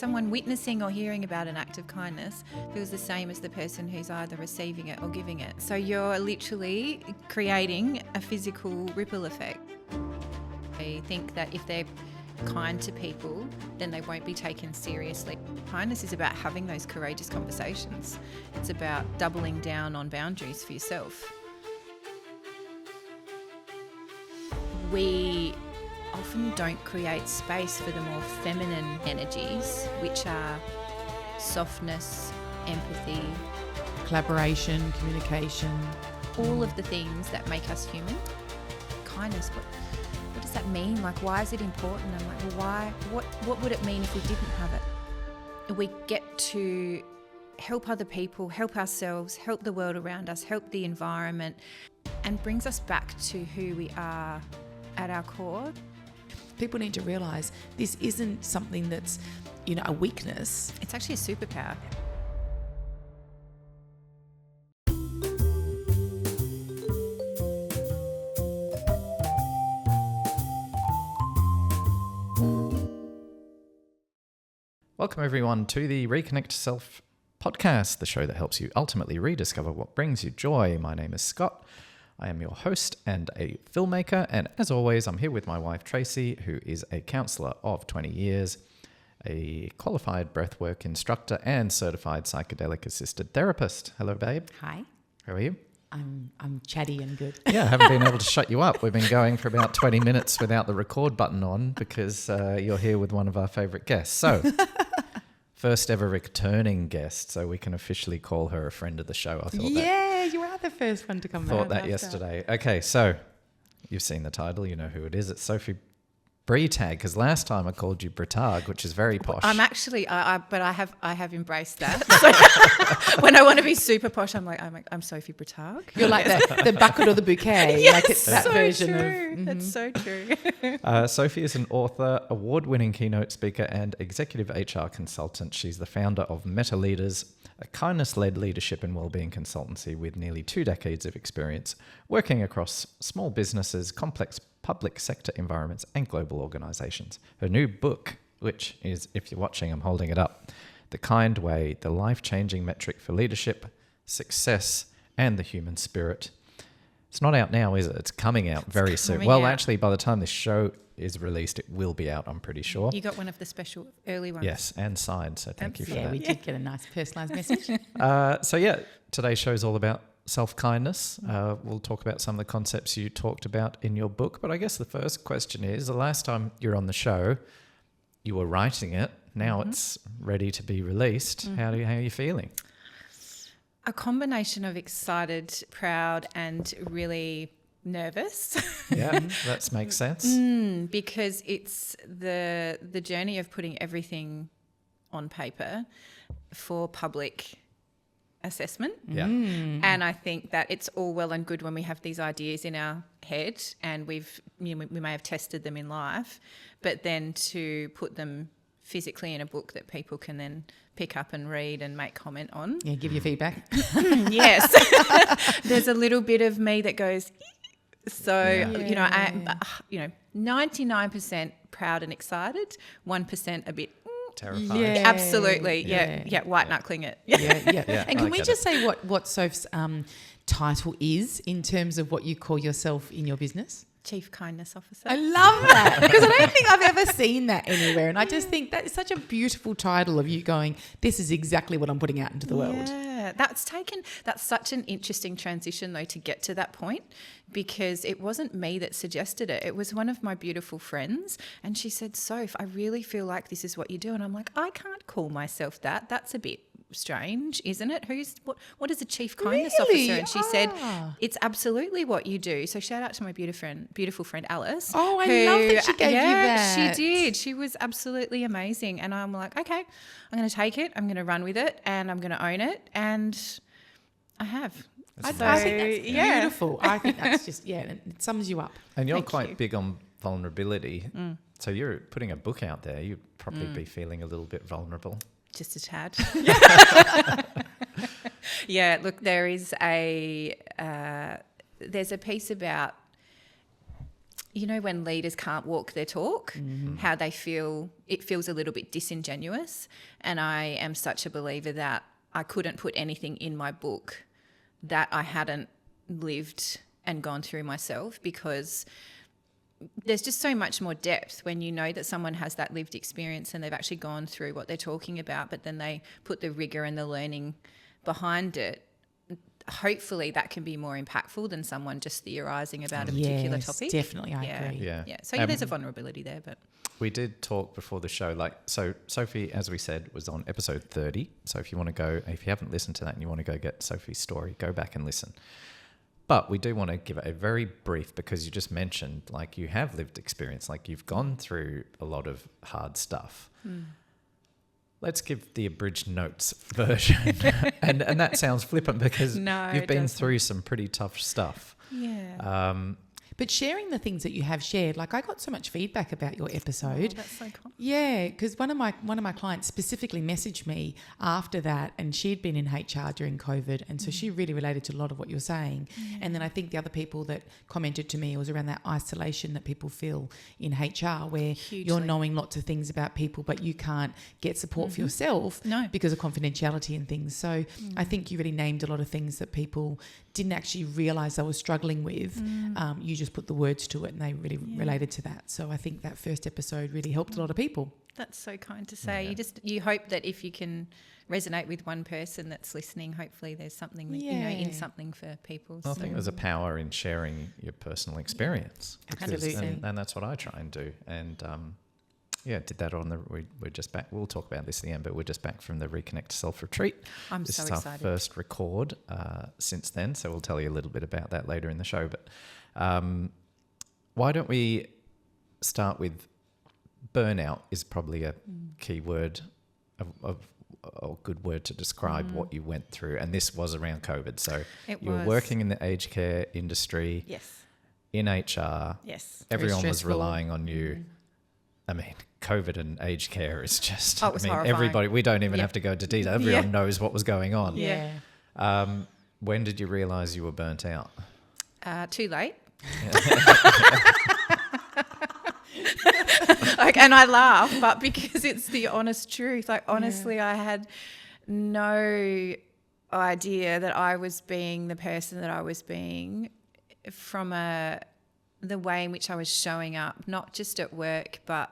Someone witnessing or hearing about an act of kindness feels the same as the person who's either receiving it or giving it. So you're literally creating a physical ripple effect. I think that if they're kind to people, then they won't be taken seriously. Kindness is about having those courageous conversations. It's about doubling down on boundaries for yourself. We often don't create space for the more feminine energies, which are softness, empathy, collaboration, communication, all of the things that make us human. Kindness, what does that mean? Like, why is it important? I'm like, well, why? What would it mean if we didn't have it? We get to help other people, help ourselves, help the world around us, help the environment, and brings us back to who we are at our core. People need to realise this isn't something that's, a weakness. It's actually a superpower. Welcome everyone to the Reconnect Self podcast, the show that helps you ultimately rediscover what brings you joy. My name is Scott. I am your host and a filmmaker, and as always, I'm here with my wife Tracy, who is a counsellor of 20 years, a qualified breathwork instructor, and certified psychedelic-assisted therapist. Hello, babe. Hi. How are you? I'm chatty and good. Yeah, I haven't been able to shut you up. We've been going for about 20 minutes without the record button on because you're here with one of our favourite guests. So, first ever returning guest, so we can officially call her a friend of the show. I thought you are the first one to come. Thought that yesterday. Okay, so you've seen the title, you know who it is. It's Sophie Bretag, because last time I called you Bretag, which is very posh. I'm actually, but I have embraced that. So when I want to be super posh, I'm Sophie Bretag. You're like the bucket or the bouquet. Yes, like it's that so version true. of. That's so true. Sophie is an author, award-winning keynote speaker, and executive HR consultant. She's the founder of Meta Leaders, a kindness-led leadership and wellbeing consultancy with nearly 2 decades of experience working across small businesses, complex public sector environments, and global organizations. Her new book, which is, if you're watching, I'm holding it up, The Kind Way, the life-changing metric for leadership, success, and the human spirit. It's not out now, is it? It's coming out very soon. Well, actually, by the time this show is released, it will be out, I'm pretty sure. You got one of the special early ones. Yes, and signed, so thank you for that. Yeah, we did get a nice personalised message. Today's show's all about self-kindness. We'll talk about some of the concepts you talked about in your book, but I guess the first question is, the last time you're on the show, you were writing it. Now it's ready to be released. How are you feeling? A combination of excited, proud, and really nervous. Yeah, that makes sense. Because it's the journey of putting everything on paper for public assessment. Yeah. And I think that it's all well and good when we have these ideas in our head and we may have tested them in life, but then to put them physically in a book that people can then pick up and read and make comment on. Yeah, give your feedback. Yes. There's a little bit of me that goes, so, I'm 99% proud and excited, 1% a bit Terrifying. Yeah. absolutely. Yeah. White knuckling it. Yeah. And can we just say what Soph's title is in terms of what you call yourself in your business? Chief Kindness Officer. I love that because I don't think I've ever seen that anywhere. And I just think that is such a beautiful title of you going, this is exactly what I'm putting out into the world. Yeah, that's such an interesting transition though to get to that point, because it wasn't me that suggested it. It was one of my beautiful friends, and she said, Soph, I really feel like this is what you do. And I'm like, I can't call myself that. That's a bit strange, isn't it? What is a Chief Kindness Officer? And she said, it's absolutely what you do. So shout out to my beautiful friend Alice. Oh, I love that she gave you that. She did. She was absolutely amazing. And I'm like, okay, I'm going to take it. I'm going to run with it, and I'm going to own it. And I have. I think that's beautiful. I think that's just, it sums you up. And you're quite big on vulnerability. So you're putting a book out there. You'd probably be feeling a little bit vulnerable. Just a tad. Yeah, look, there's a piece about, you know, when leaders can't walk their talk, how they feel, it feels a little bit disingenuous. And I am such a believer that I couldn't put anything in my book that I hadn't lived and gone through myself, because there's just so much more depth when you know that someone has that lived experience and they've actually gone through what they're talking about, but then they put the rigor and the learning behind it. Hopefully that can be more impactful than someone just theorising about a particular topic. Definitely, I agree. Yeah. So there's a vulnerability there, but we did talk before the show, so Sophie, as we said, was on episode 30. So if you haven't listened to that and you want to go get Sophie's story, go back and listen. But we do want to give it a very brief, because you just mentioned, like, you have lived experience, like you've gone through a lot of hard stuff. Let's give the abridged notes version. and that sounds flippant, because you've been through some pretty tough stuff. Yeah. But sharing the things that you have shared, like I got so much feedback about your episode. Oh, that's so cool. Yeah, because one of my clients specifically messaged me after that, and she'd been in HR during COVID, and so she really related to a lot of what you're saying. And then I think the other people that commented to me was around that isolation that people feel in HR, where you're knowing lots of things about people, but you can't get support for yourself because of confidentiality and things. So I think you really named a lot of things that people didn't actually realise they were struggling with. You just put the words to it, and they really related to that. So I think that first episode really helped a lot of people. That's so kind to say. You hope that if you can resonate with one person that's listening, hopefully there's something that, in something for people. I think there's a power in sharing your personal experience. Absolutely. And that's what I try and do. And did that on we're just back. We'll talk about this at the end, but we're just back from the Reconnect to Self retreat. This is excited. Our first record since then, so we'll tell you a little bit about that later in the show. But why don't we start with burnout? Is probably a key word, a good word to describe what you went through. And this was around COVID. So you were working in the aged care industry. Yes. In HR. Yes. Everyone was relying on you. I mean, COVID and aged care is just, horrifying. Everybody, we don't even have to go into detail. Everyone knows what was going on. Yeah. When did you realise you were burnt out? Too late. And I laugh, but because it's the honest truth. Like, honestly, I had no idea that I was being the person that I was being from the way in which I was showing up, not just at work, but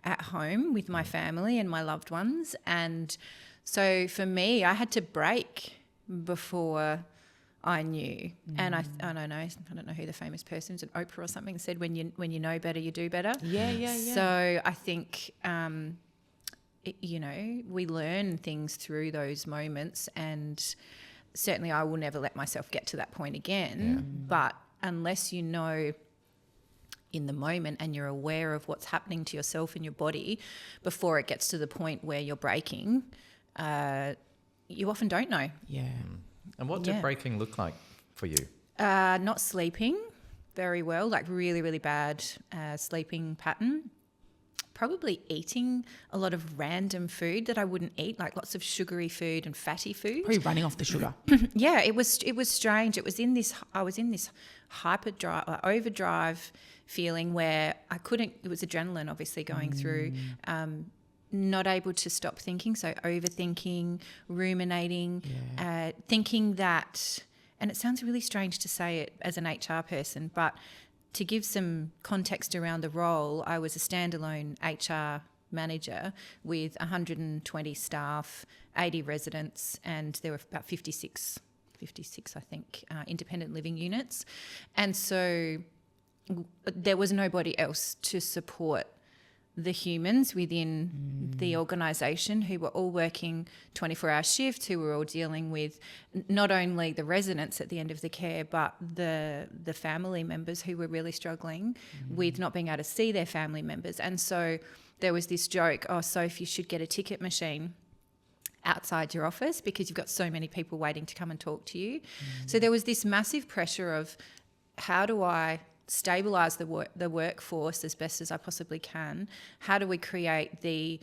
at home with my family and my loved ones. And so for me, I had to break before I knew. And I don't know who the famous person is, an Oprah or something, said when you know better, you do better. Yeah. So I think we learn things through those moments, and certainly I will never let myself get to that point again. But unless you know in the moment and you're aware of what's happening to yourself and your body before it gets to the point where you're breaking, you often don't know. Yeah. And what did breaking look like for you? Not sleeping very well, like really, really bad sleeping pattern. Probably eating a lot of random food that I wouldn't eat, like lots of sugary food and fatty food. Probably running off the sugar. Yeah, it was strange. I was in this overdrive feeling where I couldn't. It was adrenaline, obviously, going through. Not able to stop thinking, so overthinking, ruminating, thinking that, and it sounds really strange to say it as an HR person, but to give some context around the role, I was a standalone HR manager with 120 staff, 80 residents, and there were about 56 I think, independent living units. And so there was nobody else to support the humans within the organisation who were all working 24-hour shifts, who were all dealing with not only the residents at the end of the care, but the family members who were really struggling with not being able to see their family members. And so there was this joke, Sophie, you should get a ticket machine outside your office because you've got so many people waiting to come and talk to you. So there was this massive pressure of how do I stabilise the workforce as best as I possibly can? How do we create the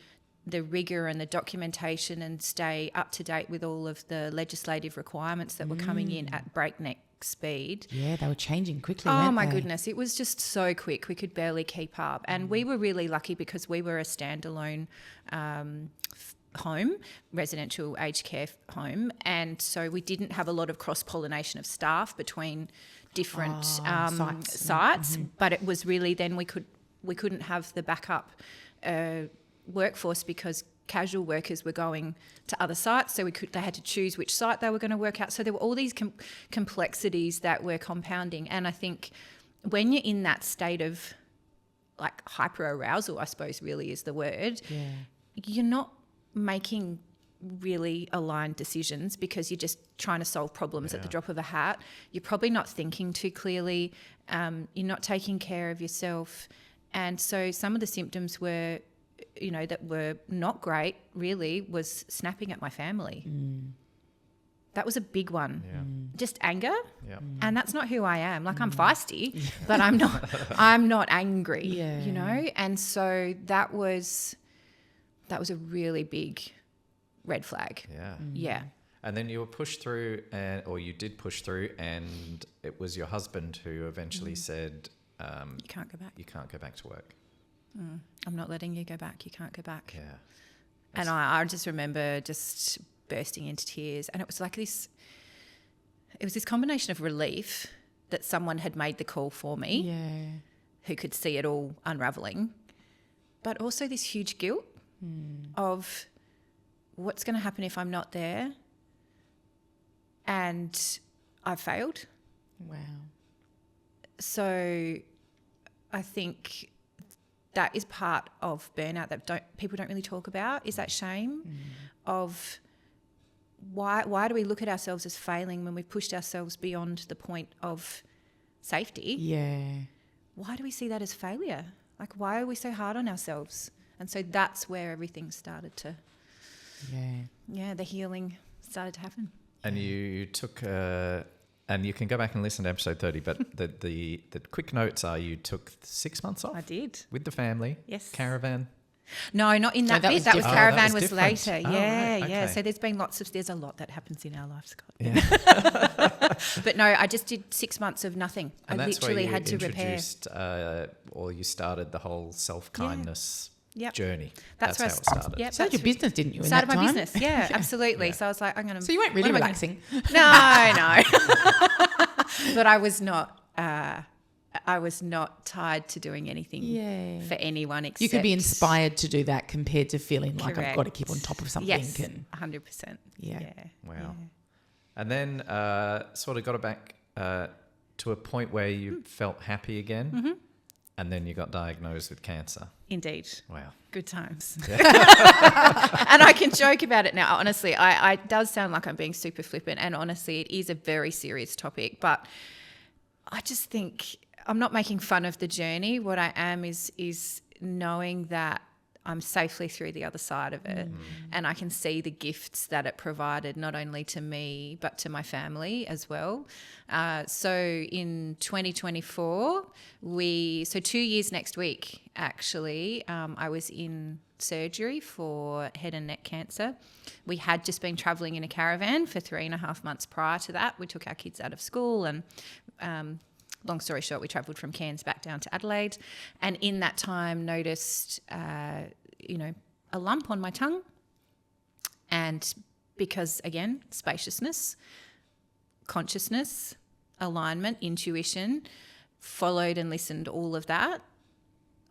rigour and the documentation and stay up to date with all of the legislative requirements that were coming in at breakneck speed. Yeah, they were changing quickly, Oh weren't my they? goodness, it was just so quick. We could barely keep up. And we were really lucky because we were a standalone home, residential aged care home. And so we didn't have a lot of cross-pollination of staff between different sites. But it was really then we couldn't have the backup workforce because casual workers were going to other sites, so they had to choose which site they were going to work at. So there were all these complexities that were compounding. And I think when you're in that state of like hyper arousal, I suppose really is the word, you're not making really aligned decisions because you're just trying to solve problems at the drop of a hat. You're probably not thinking too clearly. You're not taking care of yourself. And so some of the symptoms were, that were not great really was snapping at my family. That was a big one. Just anger. And that's not who I am. Like I'm feisty, but I'm not angry, And so that was a really big red flag. Yeah. And then you were pushed through, or you did push through, and it was your husband who eventually said, you can't go back. You can't go back to work. I'm not letting you go back. You can't go back. Yeah. And I just remember just bursting into tears. And it was like this combination of relief that someone had made the call for me, who could see it all unravelling, but also this huge guilt of what's going to happen if I'm not there and I've failed. Wow. So I think that is part of burnout that people don't really talk about, is that shame of why do we look at ourselves as failing when we've pushed ourselves beyond the point of safety? Yeah. Why do we see that as failure? Like, why are we so hard on ourselves? And so that's where everything started to, the healing started to happen. And you took, and you can go back and listen to episode 30, but the quick notes are you took 6 months off? I did. With the family? Yes. Caravan? No, not in that that bit. was That was different. caravan that was was different. later. Oh, Yeah, right, yeah. okay. So there's a lot that happens in our lives, Scott. Yeah. But no, I just did 6 months of nothing. And I that's literally where you had to repair. introduced, or you started the whole self-kindness journey. That's how where it started. Yep, Started your business, didn't you? in started that my time? business. Yeah, absolutely. So I was like, I'm going to. So you weren't really relaxing. No. But I was not. I was not tied to doing anything for anyone except. You could be inspired to do that compared to feeling like I've got to Correct. keep on top of something. Yes, And 100%. Yeah. Wow. And then sort of got it back to a point where you felt happy again, and then you got diagnosed with cancer. Indeed. Wow. Good times. And I can joke about it now. Honestly, it does sound like I'm being super flippant, and honestly, it is a very serious topic. But I just think I'm not making fun of the journey. What I am is knowing that I'm safely through the other side of it, and I can see the gifts that it provided, not only to me but to my family as well. So in 2024, 2 years next week, actually, I was in surgery for head and neck cancer. We had just been travelling in a caravan for 3.5 months prior to that. We took our kids out of school and long story short, we travelled from Cairns back down to Adelaide, and in that time noticed, a lump on my tongue. And because, again, spaciousness, consciousness, alignment, intuition, followed and listened, all of that,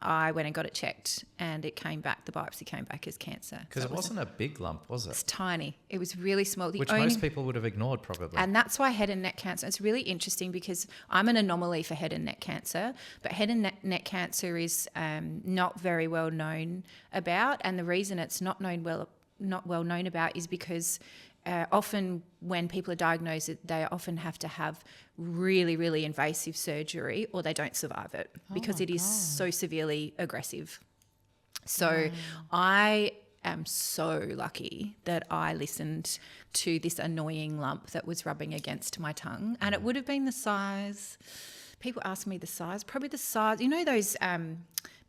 I went and got it checked, and it came back, the biopsy came back as cancer. Because it wasn't a big lump, was It's it? tiny. It was really small. Which most people would have ignored probably. And that's why head and neck cancer, it's really interesting because I'm an anomaly for head and neck cancer, but head and neck cancer is not very well known about. And the reason it's not well known about is because often when people are diagnosed, they often have to have really, really invasive surgery or they don't survive it because it is so severely aggressive. So I am so lucky that I listened to this annoying lump that was rubbing against my tongue, and it would have been the size. People ask me the size, probably the size. You know those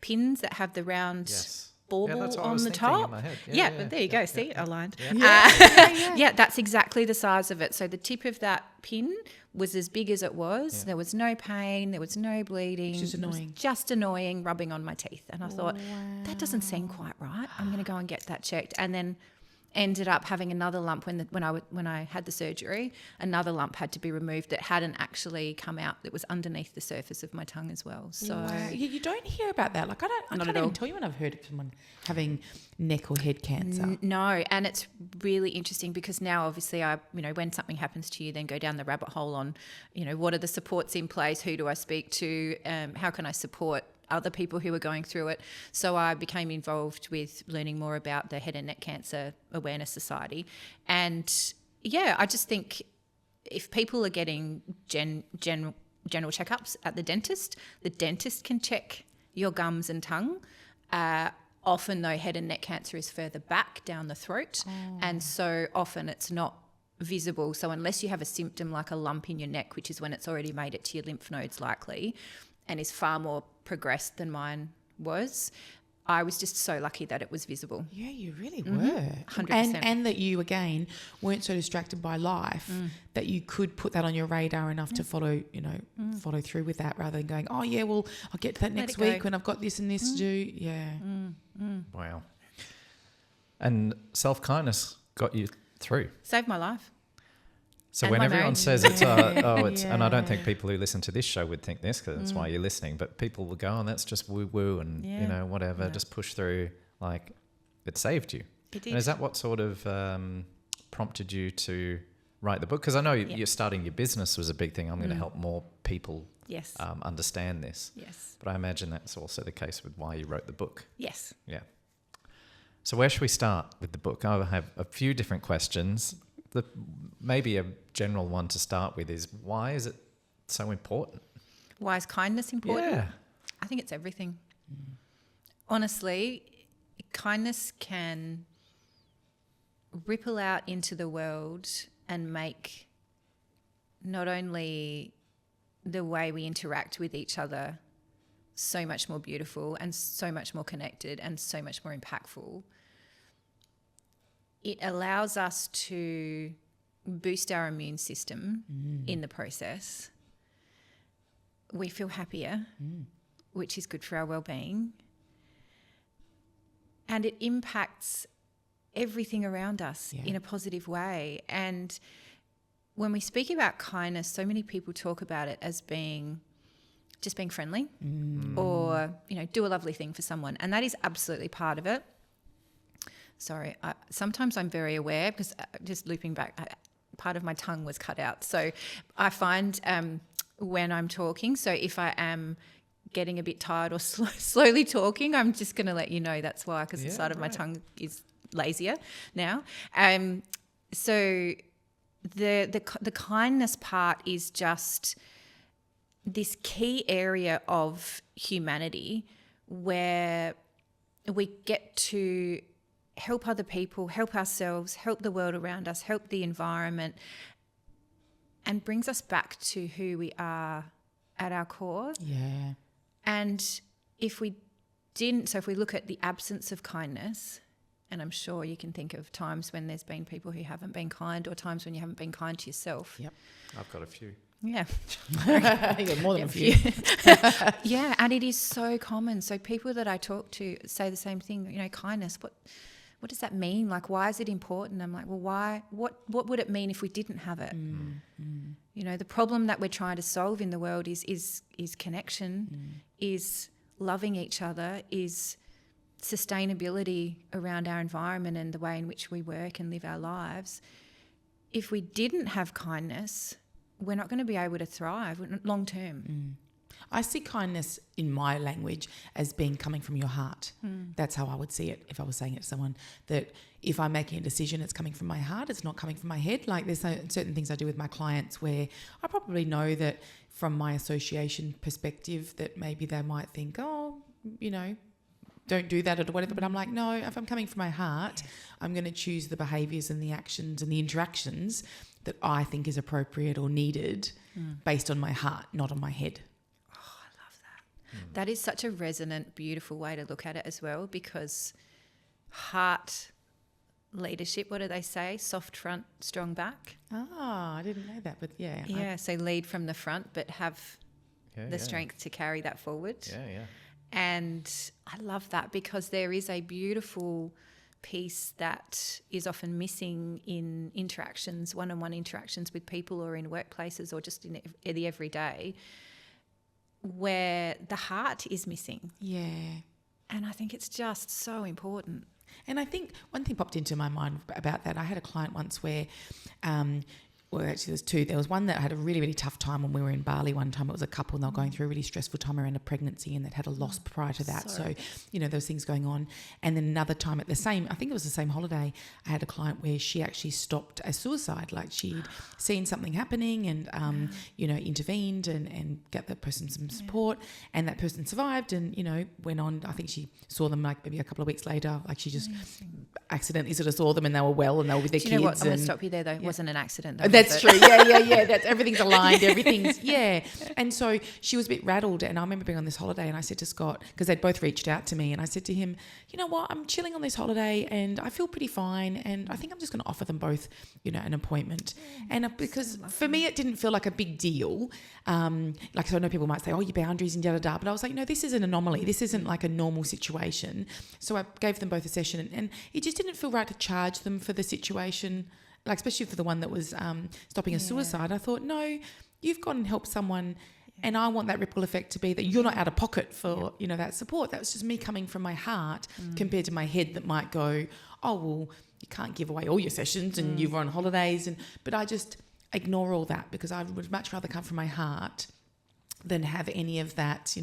pins that have the round bauble that's what I on was the thinking in top. my head. But there you go. See, aligned. Yeah. That's exactly the size of it. So the tip of that pin was as big as it was. Yeah. There was no pain. There was no bleeding. Which is It was annoying. just annoying, rubbing on my teeth. And I thought, that doesn't seem quite right. I'm going to go and get that checked. And then ended up having another lump when I had the surgery. Another lump had to be removed that hadn't actually come out. That was underneath the surface of my tongue as well. So You don't hear about that. Like I can't at all. even tell you when I've heard of someone having neck or head cancer. No, and it's really interesting because now obviously when something happens to you, then go down the rabbit hole on, what are the supports in place? Who do I speak to? How can I support other people who are going through it? So I became involved with learning more about the Head and Neck Cancer Awareness Society. And I just think if people are getting general checkups at the dentist can check your gums and tongue. Often though, head and neck cancer is further back down the throat. And so often it's not visible. So unless you have a symptom like a lump in your neck, which is when it's already made it to your lymph nodes likely, and is far more progressed than mine was, I was just so lucky that it was visible. Yeah, you really were. 100%. And that you, again, weren't so distracted by life that you could put that on your radar enough to follow through with that rather than going, oh, yeah, well, I'll get to that next week when I've got this and this to do. Yeah. Wow. And self-kindness got you through. Saved my life. So And when my everyone marriage. says it's, and I don't think Yeah. people who listen to this show would think this because that's why you're listening, but people will go, oh, that's just woo-woo and, whatever, just push through. Like, it saved you. It did. And is that what sort of prompted you to write the book? Because I know you're starting your business was a big thing. I'm going to help more people Yes. understand this. Yes. But I imagine that's also the case with why you wrote the book. Yes. Yeah. So where should we start with the book? I have a few different questions. Maybe a general one to start with is, why is it so important? Why is kindness important? Yeah. I think it's everything. Honestly, kindness can ripple out into the world and make not only the way we interact with each other so much more beautiful and so much more connected and so much more impactful. It allows us to boost our immune system in the process. We feel happier, which is good for our well-being. And it impacts everything around us in a positive way. And when we speak about kindness, so many people talk about it as being friendly or, do a lovely thing for someone. And that is absolutely part of it. Sorry, sometimes I'm very aware because just looping back, part of my tongue was cut out. So I find when I'm talking, so if I am getting a bit tired or slowly talking, I'm just going to let you know that's why, because the side of my tongue is lazier now. So the kindness part is just this key area of humanity where we get to help other people, help ourselves, help the world around us, help the environment, and brings us back to who we are at our core. Yeah. And if we look at the absence of kindness, and I'm sure you can think of times when there's been people who haven't been kind or times when you haven't been kind to yourself. Yep. I've got a few. Yeah. You got more than a few. Yeah, and it is so common. So people that I talk to say the same thing, kindness, what does that mean? Like, why is it important? I'm like, well, why? What would it mean if we didn't have it? The problem that we're trying to solve in the world is connection, is loving each other, is sustainability around our environment and the way in which we work and live our lives. If we didn't have kindness, we're not going to be able to thrive long term. I see kindness in my language as being coming from your heart. That's how I would see it if I was saying it to someone, that if I'm making a decision, it's coming from my heart, it's not coming from my head. Like there's certain things I do with my clients where I probably know that from my association perspective that maybe they might think, don't do that or whatever. But I'm like, no, if I'm coming from my heart, I'm going to choose the behaviours and the actions and the interactions that I think is appropriate or needed based on my heart, not on my head. That is such a resonant, beautiful way to look at it as well, because heart leadership, what do they say? Soft front, strong back. I didn't know that, but yeah. Yeah, so lead from the front, but have the strength to carry that forward. Yeah. And I love that, because there is a beautiful piece that is often missing in interactions, one-on-one interactions with people, or in workplaces, or just in the everyday, where the heart is missing. Yeah. And I think it's just so important. And I think one thing popped into my mind about that. I had a client once where, well, actually there's two. There was one that had a really, really tough time when we were in Bali one time. It was a couple and they were going through a really stressful time around a pregnancy, and they'd had a loss prior to that. So, those things going on. And then another time I think it was the same holiday, I had a client where she actually stopped a suicide. Like, she'd seen something happening and, intervened and got that person some support, and that person survived and, went on. I think she saw them like maybe a couple of weeks later. Like, she just accidentally sort of saw them and they were well and they were with their kids. You know what? I'm going to stop you there though. It wasn't an accident though. That's true. Yeah. That's everything's aligned. Everything's And so she was a bit rattled. And I remember being on this holiday, and I said to Scott, because they'd both reached out to me, and I said to him, you know what? I'm chilling on this holiday, and I feel pretty fine. And I think I'm just going to offer them both, an appointment. And because for me, it didn't feel like a big deal. So I know people might say, oh, your boundaries and da. But I was like, no, this is an anomaly. This isn't like a normal situation. So I gave them both a session, and it just didn't feel right to charge them for the situation. Like, especially for the one that was stopping a suicide. I thought, no, you've gone and helped someone, and I want that ripple effect to be that you're not out of pocket for, that support. That was just me coming from my heart compared to my head that might go, oh, well, you can't give away all your sessions and you're on holidays. But I just ignore all that, because I would much rather come from my heart than have any of that,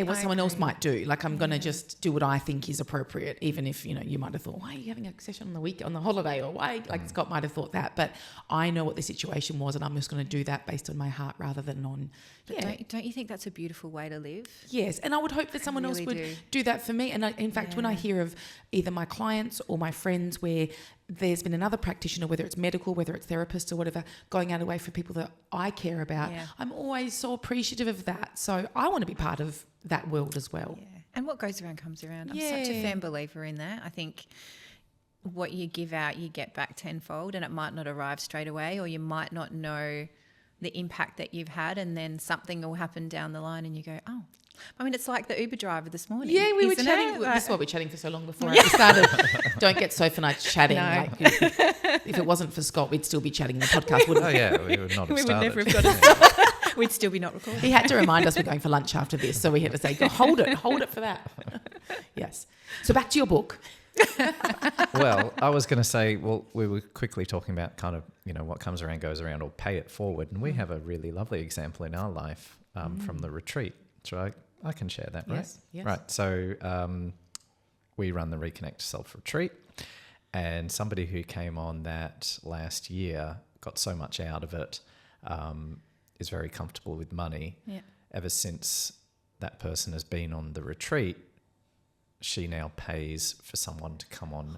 what someone else might do. Like, I'm going to just do what I think is appropriate, even if, you might have thought, why are you having a session on the holiday, or why, like Scott might have thought that. But I know what the situation was, and I'm just going to do that based on my heart rather than on... Don't you think that's a beautiful way to live? Yes, and I would hope that someone else would do that for me. And in fact, when I hear of either my clients or my friends where there's been another practitioner, whether it's medical, whether it's therapist or whatever, going out of the way for people that I care about, I'm always so appreciative of that. So I want to be part of that world as well. Yeah. And what goes around comes around. I'm such a firm believer in that. I think what you give out, you get back tenfold, and it might not arrive straight away, or you might not know the impact that you've had, and then something will happen down the line and you go, oh. I mean, it's like the Uber driver this morning. Yeah, we were chatting. This is why we're chatting for so long before we started. Don't get Sophie and I chatting. No. If it wasn't for Scott, we'd still be chatting in the podcast, wouldn't we? Oh, yeah, we would not have started. We would never have got it. We'd still be not recording. He had to remind us we're going for lunch after this, so we had to say, hold it for that. Yes. So back to your book. Well, I was going to say, we were quickly talking about kind of, what comes around goes around, or pay it forward. And we have a really lovely example in our life from the retreat. So I can share that, right? Yes. Right. So we run the Reconnect to Self retreat, and somebody who came on that last year got so much out of it, is very comfortable with money. Yeah. Ever since that person has been on the retreat, she now pays for someone to come on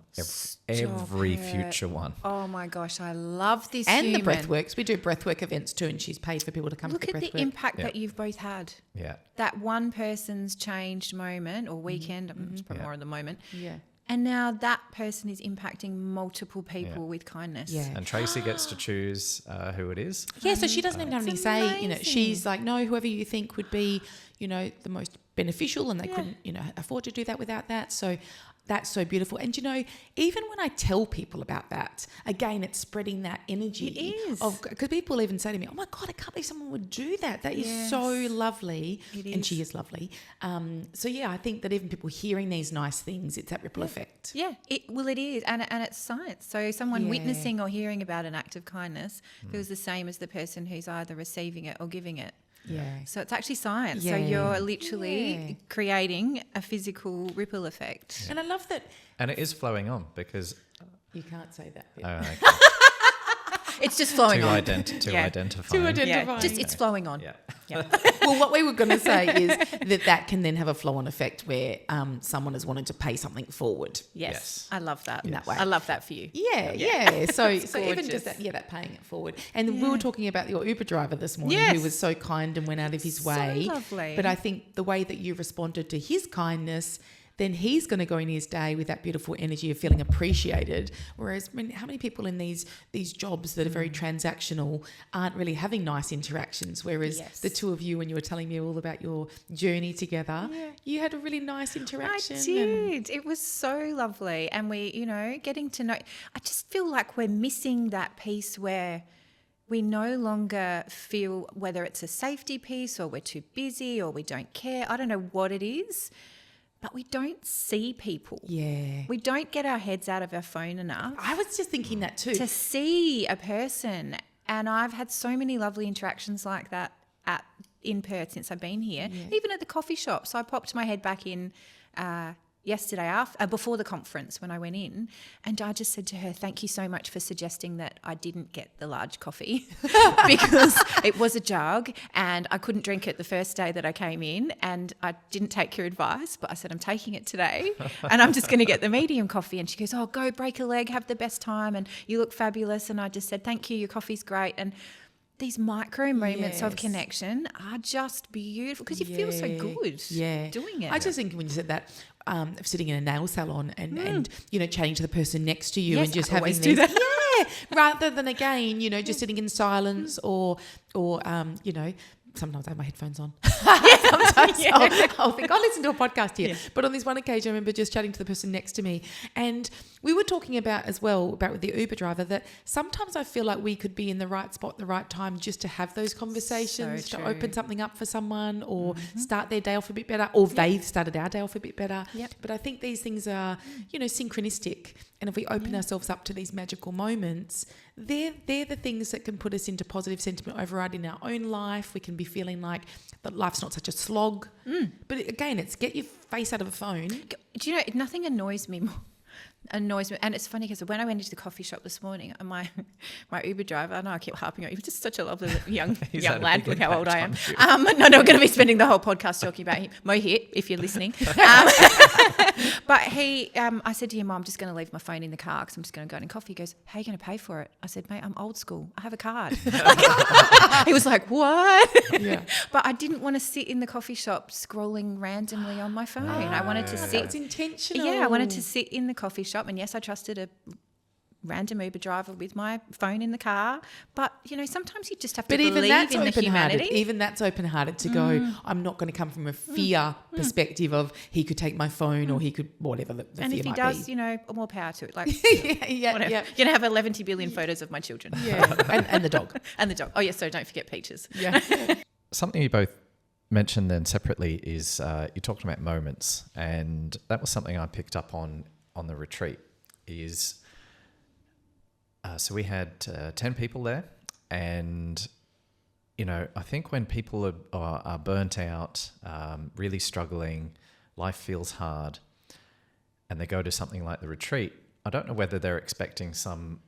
every future one. Oh my gosh, I love this. And the breathworks. We do breathwork events too, and she's paid for people to come to the breathwork. Look at the impact that you've both had. Yeah. That one person's changed moment or weekend, it's probably more at the moment. Yeah. And now that person is impacting multiple people with kindness. Yeah. And Tracy gets to choose who it is. Yeah, so she doesn't even have any say. She's like, no, whoever you think would be, the most beneficial, and they couldn't, afford to do that without that. So that's so beautiful. And, even when I tell people about that, again, it's spreading that energy. It is. Because people even say to me, oh, my God, I can't believe someone would do that. That is so lovely. It is. And she is lovely. I think that even people hearing these nice things, it's that ripple effect. Yeah, it is. And it's science. So someone witnessing or hearing about an act of kindness feels the same as the person who's either receiving it or giving it. Yeah. So it's actually science. Yeah. So you're literally creating a physical ripple effect. And I love that. And it is flowing on, because... You can't say that bit. It's just flowing on. To identify. To identify. It's flowing on. Yeah. Yeah. Well, what we were going to say is that can then have a flow-on effect where someone has wanted to pay something forward. Yes. I love that. In that way. I love that for you. Yeah. So even gorgeous. just that paying it forward. And we were talking about your Uber driver this morning who was so kind and went out of his way. So lovely. But I think the way that you responded to his kindness, then he's going to go in his day with that beautiful energy of feeling appreciated. Whereas, how many people in these jobs that are very transactional aren't really having nice interactions? Whereas the two of you, when you were telling me all about your journey together, you had a really nice interaction. I did. It was so lovely. And we, getting to know, I just feel like we're missing that piece where we no longer feel whether it's a safety piece or we're too busy or we don't care. I don't know what it is. But we don't see people. Yeah. We don't get our heads out of our phone enough. I was just thinking that too. To see a person. And I've had so many lovely interactions like that in Perth since I've been here, even at the coffee shop. So I popped my head back in yesterday before the conference when I went in, and I just said to her, thank you so much for suggesting that I didn't get the large coffee because it was a jug and I couldn't drink it the first day that I came in, and I didn't take your advice, but I said I'm taking it today and I'm just going to get the medium coffee. And she goes, oh, go break a leg, have the best time, and you look fabulous. And I just said, thank you, your coffee's great. And these micro moments of connection are just beautiful because you feel so good doing it. I just think when you said that, sitting in a nail salon and chatting to the person next to you and just having these, rather than just sitting in silence or sometimes I have my headphones on. Sometimes I'll think, I'll listen to a podcast here. Yeah. But on this one occasion, I remember just chatting to the person next to me. And we were talking about with the Uber driver that sometimes I feel like we could be in the right spot at the right time just to have those conversations, to open something up for someone or start their day off a bit better, or they've started our day off a bit better. Yep. But I think these things are, synchronistic. And if we open ourselves up to these magical moments, they're the things that can put us into positive sentiment override in our own life. We can be feeling like that life's not such a slog. But again, it's get your face out of a phone. Do you know, nothing annoys me more. And it's funny because when I went into the coffee shop this morning, my Uber driver, I know I keep harping on, he was just such a lovely young lad. Look how old I am. No, we're going to be spending the whole podcast talking about him. Mohit, if you're listening. But I said to him, I'm just going to leave my phone in the car because I'm just going to go and coffee. He goes, how are you going to pay for it? I said, mate, I'm old school. I have a card. He was like, what? Yeah. But I didn't want to sit in the coffee shop scrolling randomly on my phone. I wanted to sit. It's intentional. Yeah, I wanted to sit in the coffee shop. And yes, I trusted a random Uber driver with my phone in the car. But, sometimes you just have to believe in the humanity. Even that's open-hearted to go, I'm not going to come from a fear perspective of he could take my phone or he could, whatever the fear might be. And if he does, more power to it. Like, whatever. Yeah. You're going to have 11 billion photos of my children. Yeah, and the dog. And the dog. Oh, yes, so don't forget Peaches. Yeah. Something you both mentioned then separately is you talked about moments, and that was something I picked up on the retreat is so we had 10 people there, and I think when people are burnt out, really struggling, life feels hard, and they go to something like the retreat, I don't know whether they're expecting some,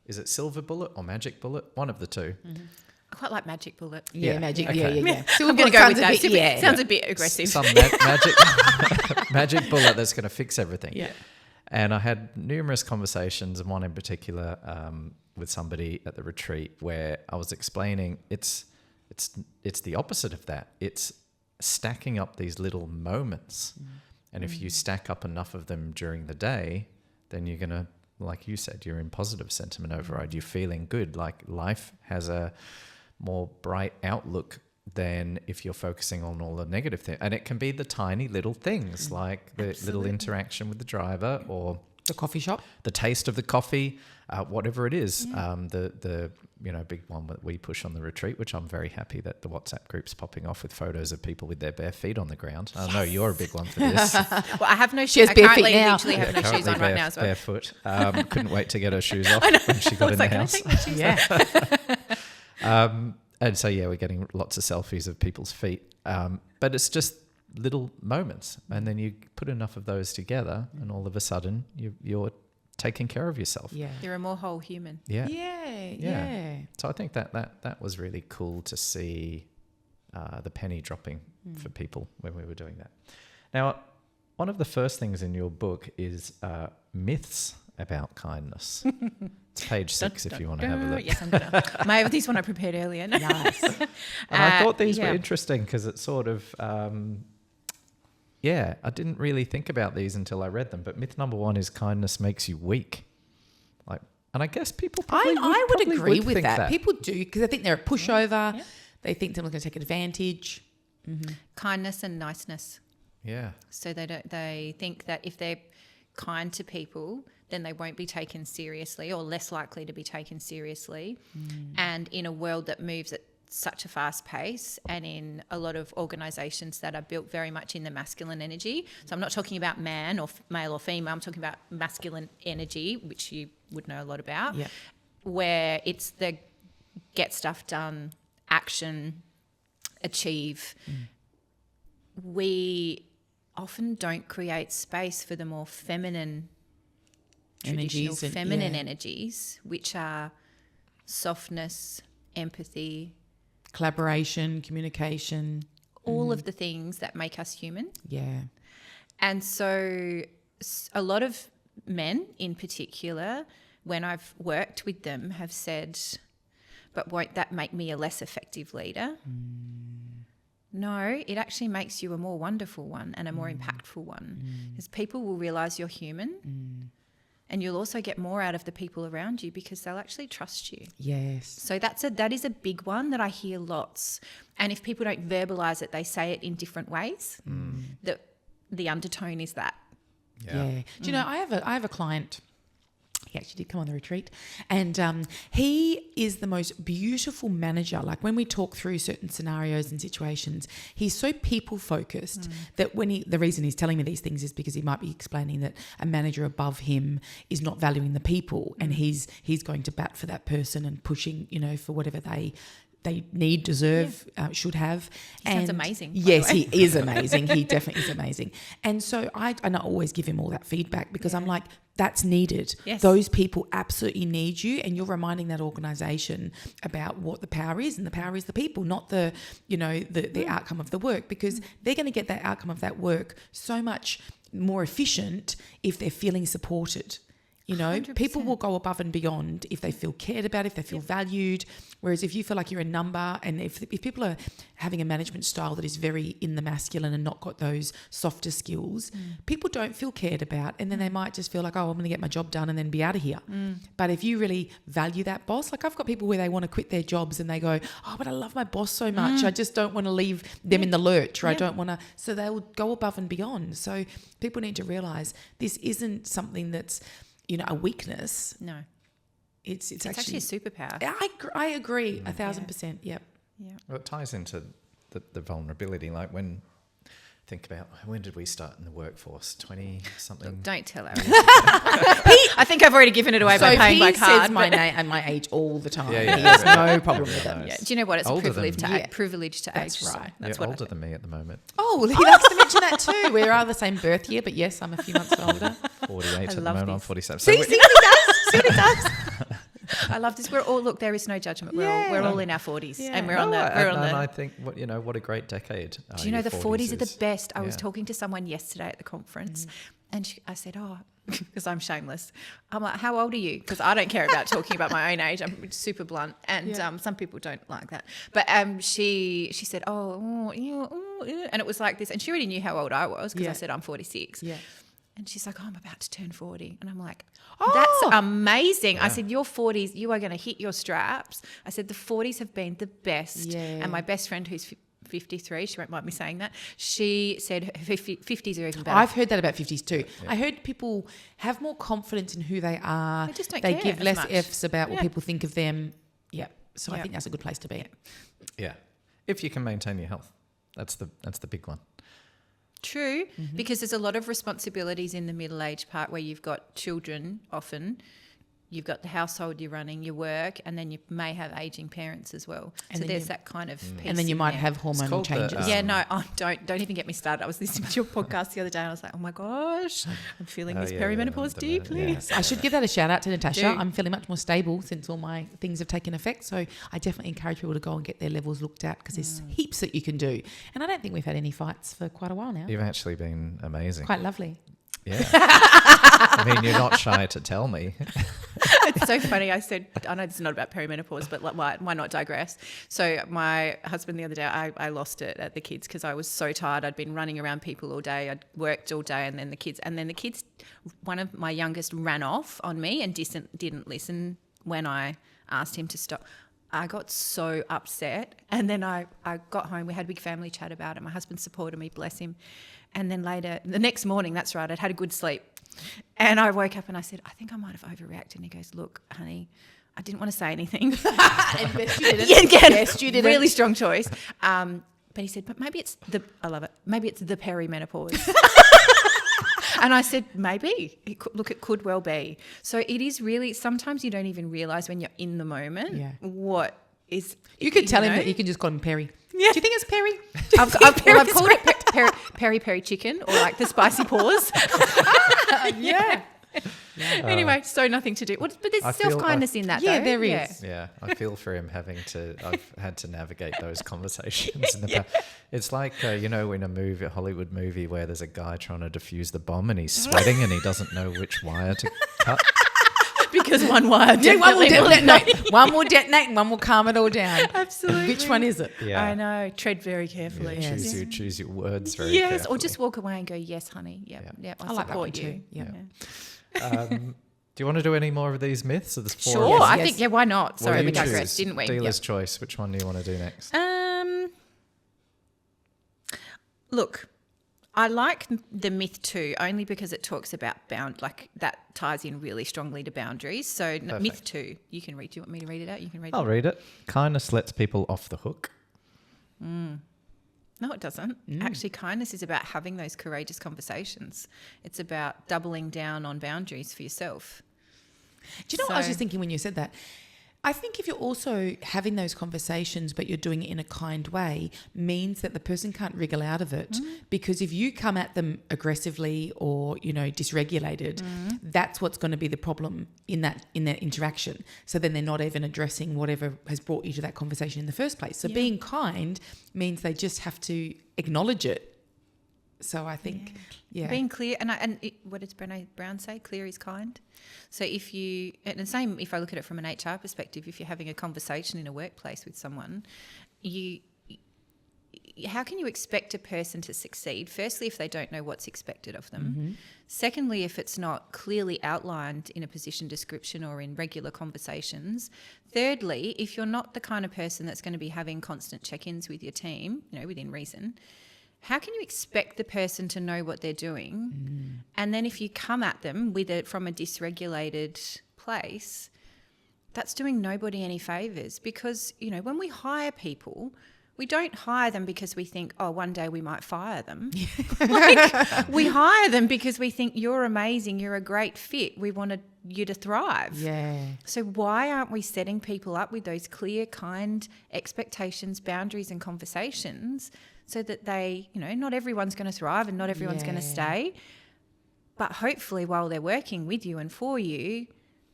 is it silver bullet or magic bullet? One of the two. Mm-hmm. I quite like magic bullet. Yeah, magic. Okay. Yeah. So I'm going to go with that. Sounds a bit aggressive. Some magic bullet that's going to fix everything. Yeah. And I had numerous conversations, and one in particular with somebody at the retreat where I was explaining it's the opposite of that. It's stacking up these little moments. And if you stack up enough of them during the day, then you're going to, like you said, you're in positive sentiment override. You're feeling good. Like life has a more bright outlook than if you're focusing on all the negative things. And it can be the tiny little things like the little interaction with the driver or the coffee shop, the taste of the coffee, whatever it is. The big one that we push on the retreat, which I'm very happy that the WhatsApp group's popping off with photos of people with their bare feet on the ground. I know you're a big one for this. Well, I have no shoes. I currently literally have no shoes on right now as well. Barefoot. Couldn't wait to get her shoes off when she got in the house. Can I take my shoes off? And so, we're getting lots of selfies of people's feet. But it's just little moments. And then you put enough of those together and all of a sudden you're taking care of yourself. Yeah. You're a more whole human. Yeah. So I think that was really cool to see the penny dropping for people when we were doing that. Now, one of the first things in your book is myths about kindness. It's page 6 if you want to have a look. Yes, I'm gonna. These one I prepared earlier. Nice. And I thought these were interesting because it's sort of, I didn't really think about these until I read them. But myth number 1 is kindness makes you weak. And I guess people I would agree with think that. People do, because I think they're a pushover. Yeah. They think they're going to take advantage. Mm-hmm. Kindness and niceness. Yeah. So they think that if they're kind to people, then they won't be taken seriously or less likely to be taken seriously. And in a world that moves at such a fast pace and in a lot of organisations that are built very much in the masculine energy. So I'm not talking about man or male or female. I'm talking about masculine energy, which you would know a lot about, where it's the get stuff done, action, achieve. We often don't create space for the more feminine, traditional feminine energies, which are softness, empathy, collaboration, communication, all of the things that make us human. Yeah. And so a lot of men in particular, when I've worked with them, have said, but won't that make me a less effective leader? No, it actually makes you a more wonderful one and a more impactful one, because people will realise you're human. And you'll also get more out of the people around you because they'll actually trust you. Yes. So that is a big one that I hear lots. And if people don't verbalise it, they say it in different ways. The undertone is that. Yeah. Do you know, I have a client. He actually did come on the retreat, and he is the most beautiful manager. Like when we talk through certain scenarios and situations, he's so people focused that the reason he's telling me these things is because he might be explaining that a manager above him is not valuing the people, and he's going to bat for that person and pushing, for whatever they need, deserve, should have. He sounds amazing. Yes, he is amazing. He definitely is amazing. And so I always give him all that feedback because I'm like, that's needed. Yes. Those people absolutely need you, and you're reminding that organisation about what the power is, and the power is the people, not the outcome of the work, because they're going to get that outcome of that work so much more efficient if they're feeling supported. 100%. People will go above and beyond if they feel cared about, if they feel valued. Whereas if you feel like you're a number, and if people are having a management style that is very in the masculine and not got those softer skills, people don't feel cared about, and then they might just feel like, oh, I'm going to get my job done and then be out of here. But if you really value that boss, like I've got people where they want to quit their jobs and they go, oh, but I love my boss so much. I just don't want to leave them in the lurch, or I don't want to. So they will go above and beyond. So people need to realise this isn't something that's a weakness. No. It's actually a superpower. I agree 1,000%. Yep. Yeah. Well, it ties into the vulnerability. Like think about when did we start in the workforce? 20-something? Don't tell Aaron. I think I've already given it away by paying my card. He says my name and my age all the time. Yeah. He has no problem with that. Yeah. Do you know what? It's Older a privilege than- privilege to That's age. So right. that's You're what older than me at the moment. Oh, he likes to mention that too. We are the same birth year, but yes, I'm a few months older. 48 at the love moment. I'm this. 47. See what he does? See what he does? I love this. We're all there is no judgment. We're all in our 40s, and we're on the. And I think what a great decade. Do you know the 40s are the is. best? I was talking to someone yesterday at the conference, and I said, "Oh, because I'm shameless." I'm like, "How old are you?" Because I don't care about talking about my own age. I'm super blunt, and some people don't like that. But she said, "Oh, and it was like this, and she already knew how old I was because I said I'm 46. Yeah. And she's like, oh, I'm about to turn 40. And I'm like, that's amazing. Yeah. I said, your 40s, you are going to hit your straps. I said, the 40s have been the best. Yeah. And my best friend who's 53, she won't mind me saying that, she said 50s are even better. I've heard that about 50s too. Yeah. I heard people have more confidence in who they are. They just don't They care give as less much. F's about what people think of them. Yeah. So I think that's a good place to be. Yeah. If you can maintain your health. That's the big one. True, because there's a lot of responsibilities in the middle-age part where you've got children often you've got the household you're running, your work, and then you may have aging parents as well. And so then there's that kind of piece. And then you in might there. have hormonal changes. Don't even get me started. I was listening to your podcast the other day and I was like, oh my gosh, I'm feeling this perimenopause deeply. Yeah. I should give that a shout out to Natasha. Do. I'm feeling much more stable since all my things have taken effect. So I definitely encourage people to go and get their levels looked at, because there's heaps that you can do. And I don't think we've had any fights for quite a while now. You've actually been amazing. Quite lovely. Yeah. I mean, you're not shy to tell me. It's so funny. I said, I know this is not about perimenopause, but why not digress? So my husband the other day, I lost it at the kids because I was so tired. I'd been running around people all day. I'd worked all day, and then the kids, one of my youngest ran off on me and didn't listen when I asked him to stop. I got so upset, and then I got home. We had a big family chat about it. My husband supported me, bless him. And then later, the next morning, that's right, I'd had a good sleep. And I woke up and I said, I think I might have overreacted. And he goes, look, honey, I didn't want to say anything. And best you didn't. Yes, you didn't. Really strong choice. But he said, but maybe it's I love it, maybe it's the perimenopause. And I said, maybe. It could well be. So it is really, sometimes you don't even realise when you're in the moment what is. You could tell him that you can just call him Perry. Yeah. Do you think it's Perry? I've called it peri chicken, or like the spicy paws. Yeah. Anyway, so nothing to do. But there's self-kindness in that, yeah, though. there is. Yeah, I feel for him I've had to navigate those conversations in the past. It's like, in a Hollywood movie where there's a guy trying to defuse the bomb and he's sweating and he doesn't know which wire to cut. Because one wire One will detonate. One will detonate and one will calm it all down. Absolutely. Which one is it? Yeah. I know. Tread very carefully. Yeah, Yes. choose your words very Yes, carefully. or just walk away and go, yes, honey. Yep, I like that one support you. too. Yeah. Do you want to do any more of these myths? Or there's four of Sure, them? I think, why not? What Sorry, do we you digressed, choose? didn't we? Dealer's choice. Which one do you want to do next? Look, I like the myth too, only because it talks about that ties in really strongly to boundaries. So myth 2, you can read. Do you want me to read it out? You can read it. I'll read it. Kindness lets people off the hook. No, it doesn't. Actually, kindness is about having those courageous conversations. It's about doubling down on boundaries for yourself. Do you know what I was just thinking when you said that? I think if you're also having those conversations but you're doing it in a kind way, means that the person can't wriggle out of it. Because if you come at them aggressively or, dysregulated, that's what's going to be the problem in that interaction. So then they're not even addressing whatever has brought you to that conversation in the first place. So being kind means they just have to acknowledge it. So I think, being clear, what does Brené Brown say? Clear is kind. So and the same if I look at it from an HR perspective, if you're having a conversation in a workplace with someone, how can you expect a person to succeed? Firstly, if they don't know what's expected of them. Secondly, if it's not clearly outlined in a position description or in regular conversations. Thirdly, if you're not the kind of person that's going to be having constant check-ins with your team, within reason, how can you expect the person to know what they're doing? And then if you come at them with it from a dysregulated place, that's doing nobody any favours, because, when we hire people, we don't hire them because we think, oh, one day we might fire them. We hire them because we think you're amazing, you're a great fit, we want you to thrive. Yeah. So why aren't we setting people up with those clear, kind expectations, boundaries and conversations so that they, not everyone's going to thrive and not everyone's going to stay, but hopefully while they're working with you and for you,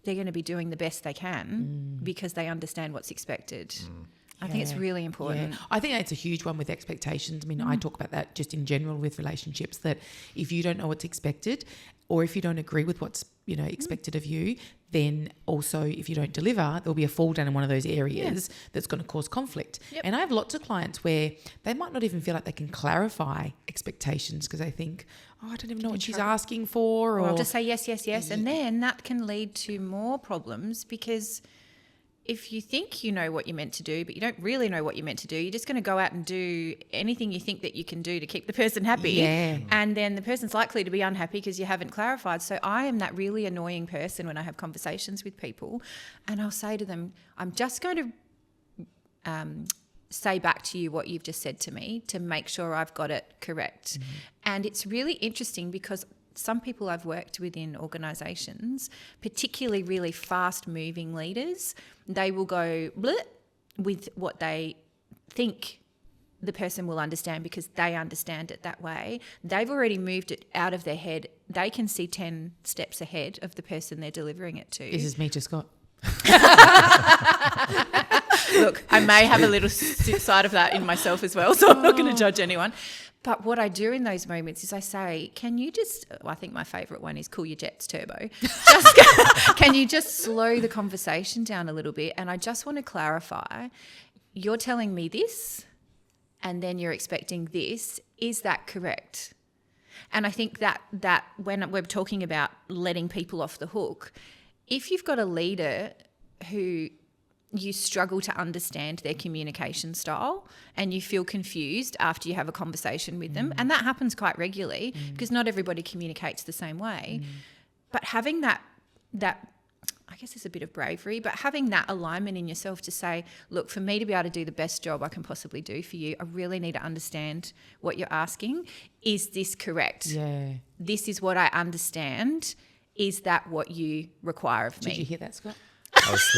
they're going to be doing the best they can because they understand what's expected. I think it's really important. Yeah. I think that's a huge one with expectations. I mean, I talk about that just in general with relationships, that if you don't know what's expected, or if you don't agree with what's expected of you, then also if you don't deliver, there'll be a fall down in one of those areas that's going to cause conflict. And I have lots of clients where they might not even feel like they can clarify expectations because they think, oh, I don't even know what she's asking for. Or I'll just say yes, yes, yes. And then that can lead to more problems, because if you think you know what you're meant to do, but you don't really know what you're meant to do, you're just going to go out and do anything you think that you can do to keep the person happy. Yeah. And then the person's likely to be unhappy because you haven't clarified. So I am that really annoying person when I have conversations with people, and I'll say to them, I'm just going to say back to you what you've just said to me to make sure I've got it correct. And it's really interesting because some people I've worked with in organisations, particularly really fast-moving leaders, they will go bleh with what they think the person will understand because they understand it that way. They've already moved it out of their head. They can see 10 steps ahead of the person they're delivering it to. This is me to Scott. Look, I may have a little side of that in myself as well, so I'm not going to judge anyone. But what I do in those moments is I say, can you just, I think my favourite one is cool your jets turbo. Can you just slow the conversation down a little bit? And I just want to clarify, you're telling me this and then you're expecting this. Is that correct? And I think that when we're talking about letting people off the hook, if you've got a leader who you struggle to understand their communication style and you feel confused after you have a conversation with them, and that happens quite regularly because not everybody communicates the same way, but having that I guess it's a bit of bravery, but having that alignment in yourself to say, look, for me to be able to do the best job I can possibly do for you, I really need to understand what you're asking. Is this correct? Yeah. This is what I understand. Is that what you require of me? Did you hear that, Scott? I was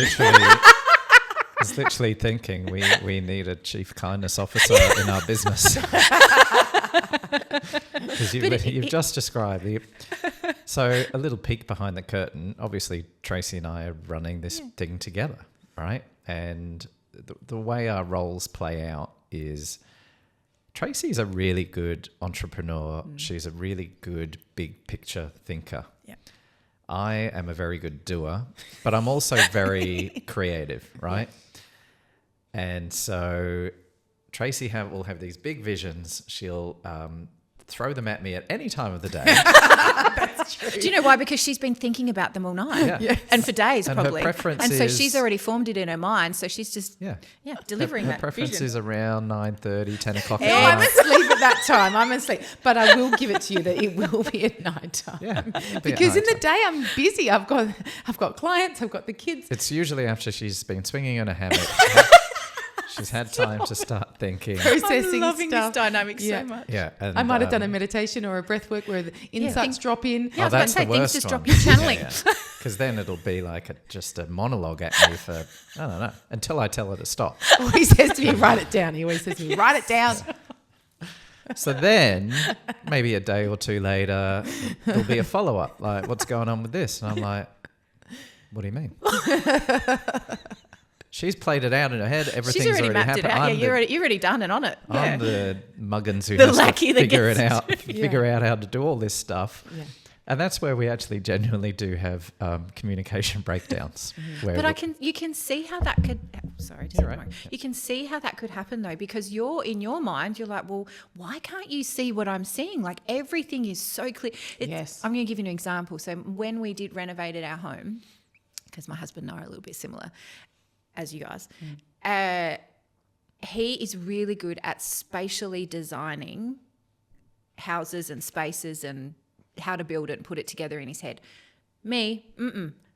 literally thinking we need a chief kindness officer in our business. Because you've just described so a little peek behind the curtain. Obviously, Tracy and I are running this thing together, right? And the way our roles play out is Tracy's a really good entrepreneur. She's a really good big picture thinker. Yeah. I am a very good doer, but I'm also very creative, right? And so Tracy will have these big visions. She'll throw them at me at any time of the day. That's true. Do you know why? Because she's been thinking about them all night. Yeah. Yes. And for days, And probably. her preference and so is- she's already formed it in her mind. So she's just delivering her that preference vision. is around 9:30, 10 o'clock at No, I'm night. asleep at that time. I'm asleep. But I will give it to you that it will be at night time. Yeah, it'll be at Because in the night day I'm busy. I've got clients, I've got the kids. It's usually after she's been swinging in a hammock. She's had time to start thinking. Processing I'm loving stuff. this dynamic Yeah. so much. Yeah, and I might have done a meditation or a breath work where the insights drop in. Yeah, I was about to say, things just drop one. you channeling. Because then it'll be like just a monologue at me for, I don't know, until I tell her to stop. Or he says to me, write it down. He always says to me, write it down. So then, maybe a day or two later, there'll be a follow-up, like, what's going on with this? And I'm like, what do you mean? She's played it out in her head. Everything's She's already mapped happened. it out. You're already done and on it. I'm the muggins who The has to lackey that figure it gets out, figure out how to do all this stuff. Yeah. And that's where we actually genuinely do have communication breakdowns. Where But you can see how that could. Sorry, to right. You can see how that could happen though, because in your mind, you're like, well, why can't you see what I'm seeing? Like everything is so clear. Yes. I'm going to give you an example. So when we renovated our home, because my husband and I are a little bit similar, as you guys, he is really good at spatially designing houses and spaces and how to build it and put it together in his head. Me,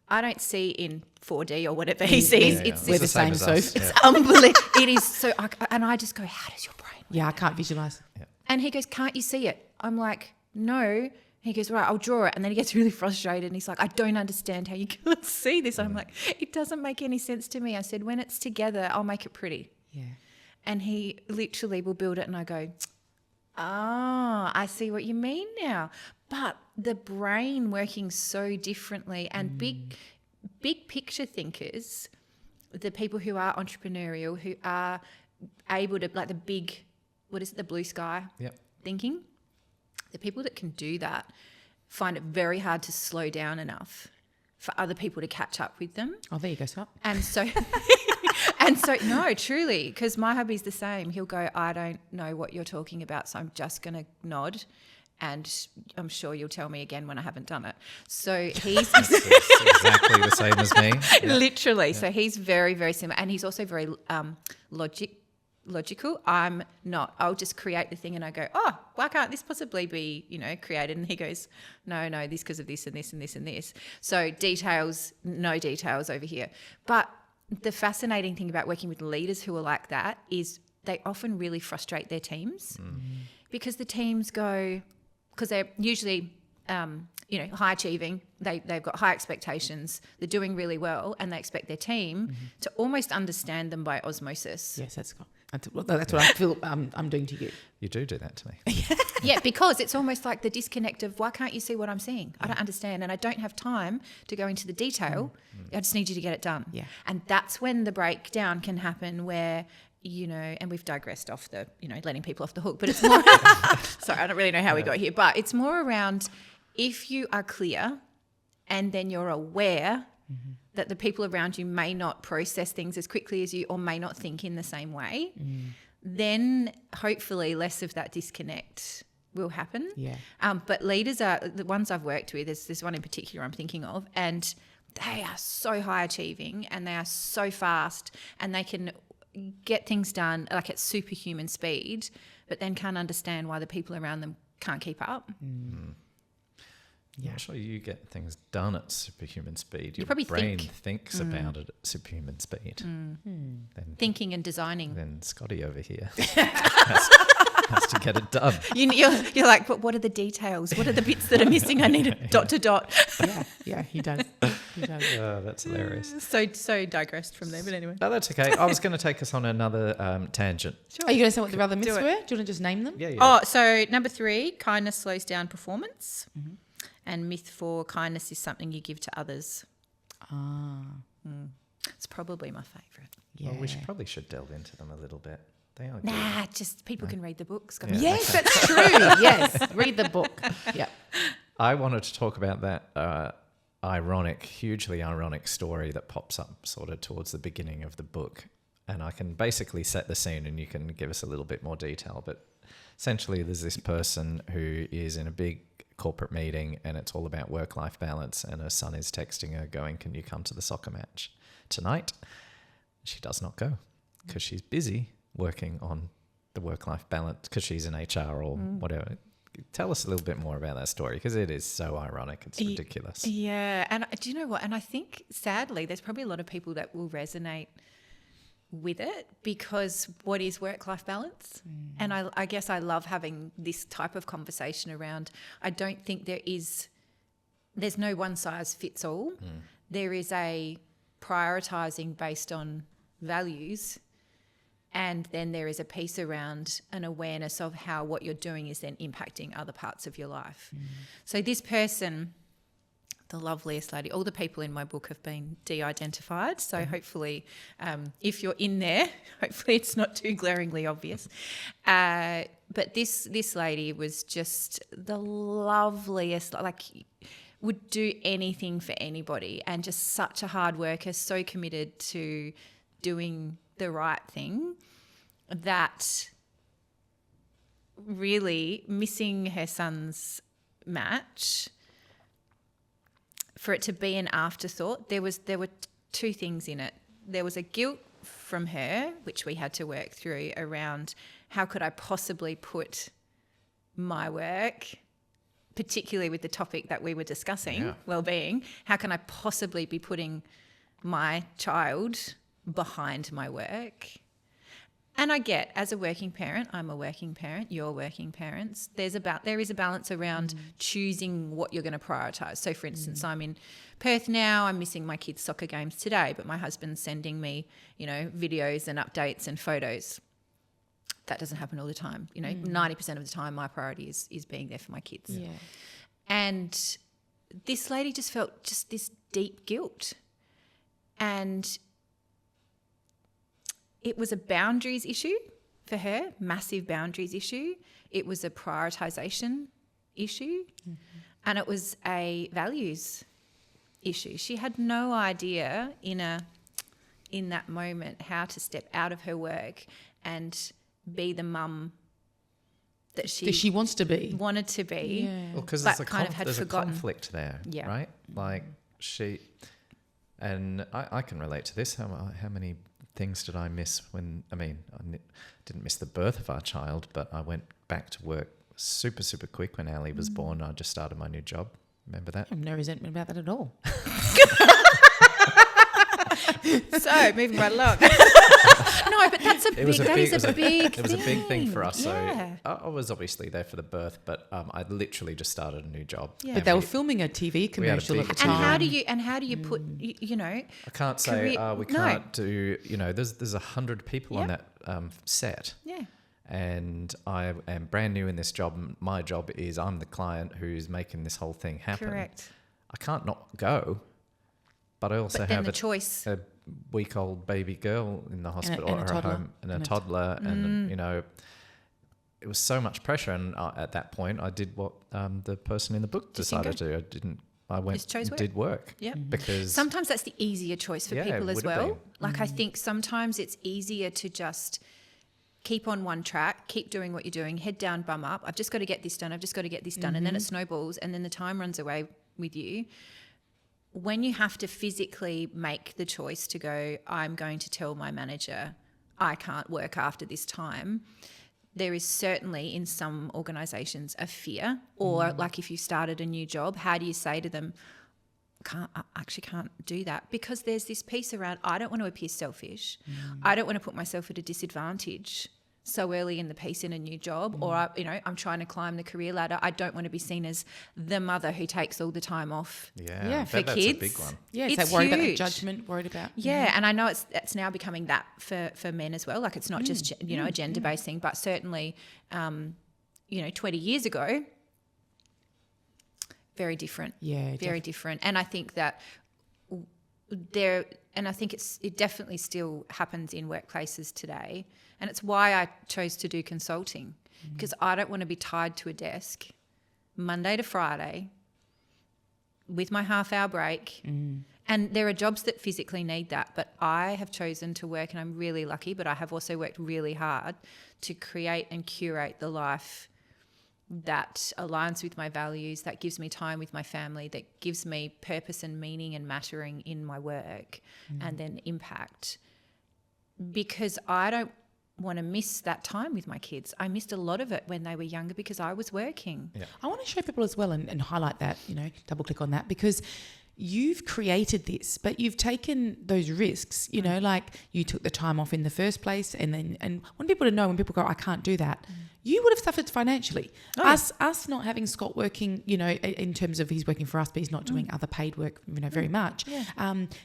I don't see in 4D or whatever he sees. It's We're the same same, as us, Soph. yeah. It's unbelievable. It is so, and I just go, how does your brain work? Yeah, I can't visualize. And he goes, can't you see it? I'm like, no. He goes, right, I'll draw it. And then he gets really frustrated and he's like, I don't understand how you can't see this. And I'm like, it doesn't make any sense to me. I said, when it's together, I'll make it pretty. Yeah. And he literally will build it and I go, I see what you mean now. But the brain working so differently and big picture thinkers, the people who are entrepreneurial, who are able to, like the blue sky thinking, the people that can do that find it very hard to slow down enough for other people to catch up with them. Oh, there you go, Scott. And so, no, truly, because my hubby's the same. He'll go, I don't know what you're talking about, so I'm just going to nod and I'm sure you'll tell me again when I haven't done it. So he's It's exactly the same as me. Yeah. literally. Yeah. So he's very, very similar. And he's also very logical. I'm not. I'll just create the thing and I go, why can't this possibly be, created? And he goes, no, this because of this and this and this and this. So no details over here. But the fascinating thing about working with leaders who are like that is they often really frustrate their teams because the teams go, because they're usually high achieving, they've got high expectations, they're doing really well, and they expect their team to almost understand them by osmosis. Yes, that's what I feel I'm doing to you. You do that to me. Yeah, because it's almost like the disconnect of, why can't you see what I'm seeing? I don't understand, and I don't have time to go into the detail. I just need you to get it done. Yeah. And that's when the breakdown can happen where, and we've digressed off the, letting people off the hook, but it's more, sorry, I don't really know how we got here, but it's more around if you are clear and then you're aware that the people around you may not process things as quickly as you or may not think in the same way, then hopefully less of that disconnect will happen. Yeah. But leaders are the ones I've worked with. There's one in particular I'm thinking of, and they are so high achieving and they are so fast and they can get things done like at superhuman speed, but then can't understand why the people around them can't keep up. Yeah. Actually, you get things done at superhuman speed. Your probably brain thinks about it at superhuman speed. Then, thinking and designing. Then Scotty over here has to get it done. You're like, but what are the details? What are the bits that are missing? I need a dot to dot. Yeah, he does. He does. Oh, that's hilarious. So digressed from there, but anyway. No, that's okay. I was going to take us on another tangent. Sure. Are you going to say what the other myths Do were? it. Do you want to just name them? Yeah. Oh, so number 3, kindness slows down performance. And myth 4, kindness is something you give to others. It's probably my favourite. Yeah. Well, we probably should delve into them a little bit. They are good. Nah, just people can read the books. Yeah. Yes, that's true. Yes, read the book. Yeah. I wanted to talk about that hugely ironic story that pops up sort of towards the beginning of the book. And I can basically set the scene and you can give us a little bit more detail. But essentially there's this person who is in a big corporate meeting and it's all about work-life balance, and her son is texting her going, "Can you come to the soccer match tonight?" She does not go because she's busy working on the work-life balance because she's in HR or whatever. Tell us a little bit more about that story because it is so ironic. It's ridiculous. Yeah. And do you know what? And I think, sadly, there's probably a lot of people that will resonate with it, because what is work-life balance? And I guess I love having this type of conversation around, I don't think there's no one size fits all. There is a prioritising based on values, and then there is a piece around an awareness of how what you're doing is then impacting other parts of your life. So this person, the loveliest lady, all the people in my book have been de-identified, so hopefully if you're in there, hopefully it's not too glaringly obvious. But this lady was just the loveliest, like would do anything for anybody, and just such a hard worker, so committed to doing the right thing, that really missing her son's match, for it to be an afterthought, there were 2 things in it. There was a guilt from her, which we had to work through, around how could I possibly put my work, particularly with the topic that we were discussing, well-being, how can I possibly be putting my child behind my work? And I get, as a working parent, I'm a working parent, you're working parents, there is a balance around choosing what you're going to prioritise. So, for instance, I'm in Perth now, I'm missing my kids' soccer games today, but my husband's sending me, videos and updates and photos. That doesn't happen all the time. 90% of the time my priority is being there for my kids. Yeah. And this lady just felt just this deep guilt. And it was a boundaries issue for her, massive boundaries issue. It was a prioritisation issue, and it was a values issue. She had no idea in that moment how to step out of her work and be the mum that she wants to be. wanted to be. Yeah. Well, because but there's kind of had a forgotten. conflict there, Yeah. right? Like and I can relate to this. How many things did I miss when, I didn't miss the birth of our child, but I went back to work super, super quick when Ali was born. I just started my new job. Remember that? I have no resentment about that at all. So, moving right along. No, No, but that's It was a big thing for us. Yeah. So I was obviously there for the birth, but I literally just started a new job. Yeah. But they were filming a TV commercial at the time. And how do you put, I can't say we can't do. There's 100 people on that set. Yeah. And I am brand new in this job. My job is I'm the client who's making this whole thing happen. Correct. I can't not go, but I also have a week-old baby girl in the hospital and a or toddler. home, and a toddler, and it was so much pressure. And at that point, I did what the person in the book decided to. I didn't. I went and did work. Yeah. Because sometimes that's the easier choice for people as well. Been. Like I think sometimes it's easier to just keep on one track, keep doing what you're doing, head down, bum up. I've just got to get this done. And then it snowballs, and then the time runs away with you. When you have to physically make the choice to go, I'm going to tell my manager I can't work after this time, there is certainly in some organisations a fear. Or like if you started a new job, how do you say to them, I actually can't do that? Because there's this piece around, I don't want to appear selfish. I don't want to put myself at a disadvantage so early in the piece in a new job, or I'm trying to climb the career ladder. I don't want to be seen as the mother who takes all the time off for that's kids. a big one. Yeah, it's it's like worried about huge. that judgment, worried about... Yeah, and I know it's now becoming that for men as well. Like it's not just, a gender-based thing, but certainly, 20 years ago, very different. Yeah, very different. And I think that it definitely still happens in workplaces today. And it's why I chose to do consulting, because I don't want to be tied to a desk Monday to Friday with my half-hour break. And there are jobs that physically need that, but I have chosen to work, and I'm really lucky, but I have also worked really hard to create and curate the life that aligns with my values, that gives me time with my family, that gives me purpose and meaning and mattering in my work and then impact. Because I don't want to miss that time with my kids. I missed a lot of it when they were younger because I was working. Yeah. I want to show people as well and highlight that, double click on that, because you've created this, but you've taken those risks, like you took the time off in the first place. And want people to know, when people go, I can't do that, you would have suffered financially. Us not having Scott working, in terms of he's working for us, but he's not doing other paid work, very much. Yeah.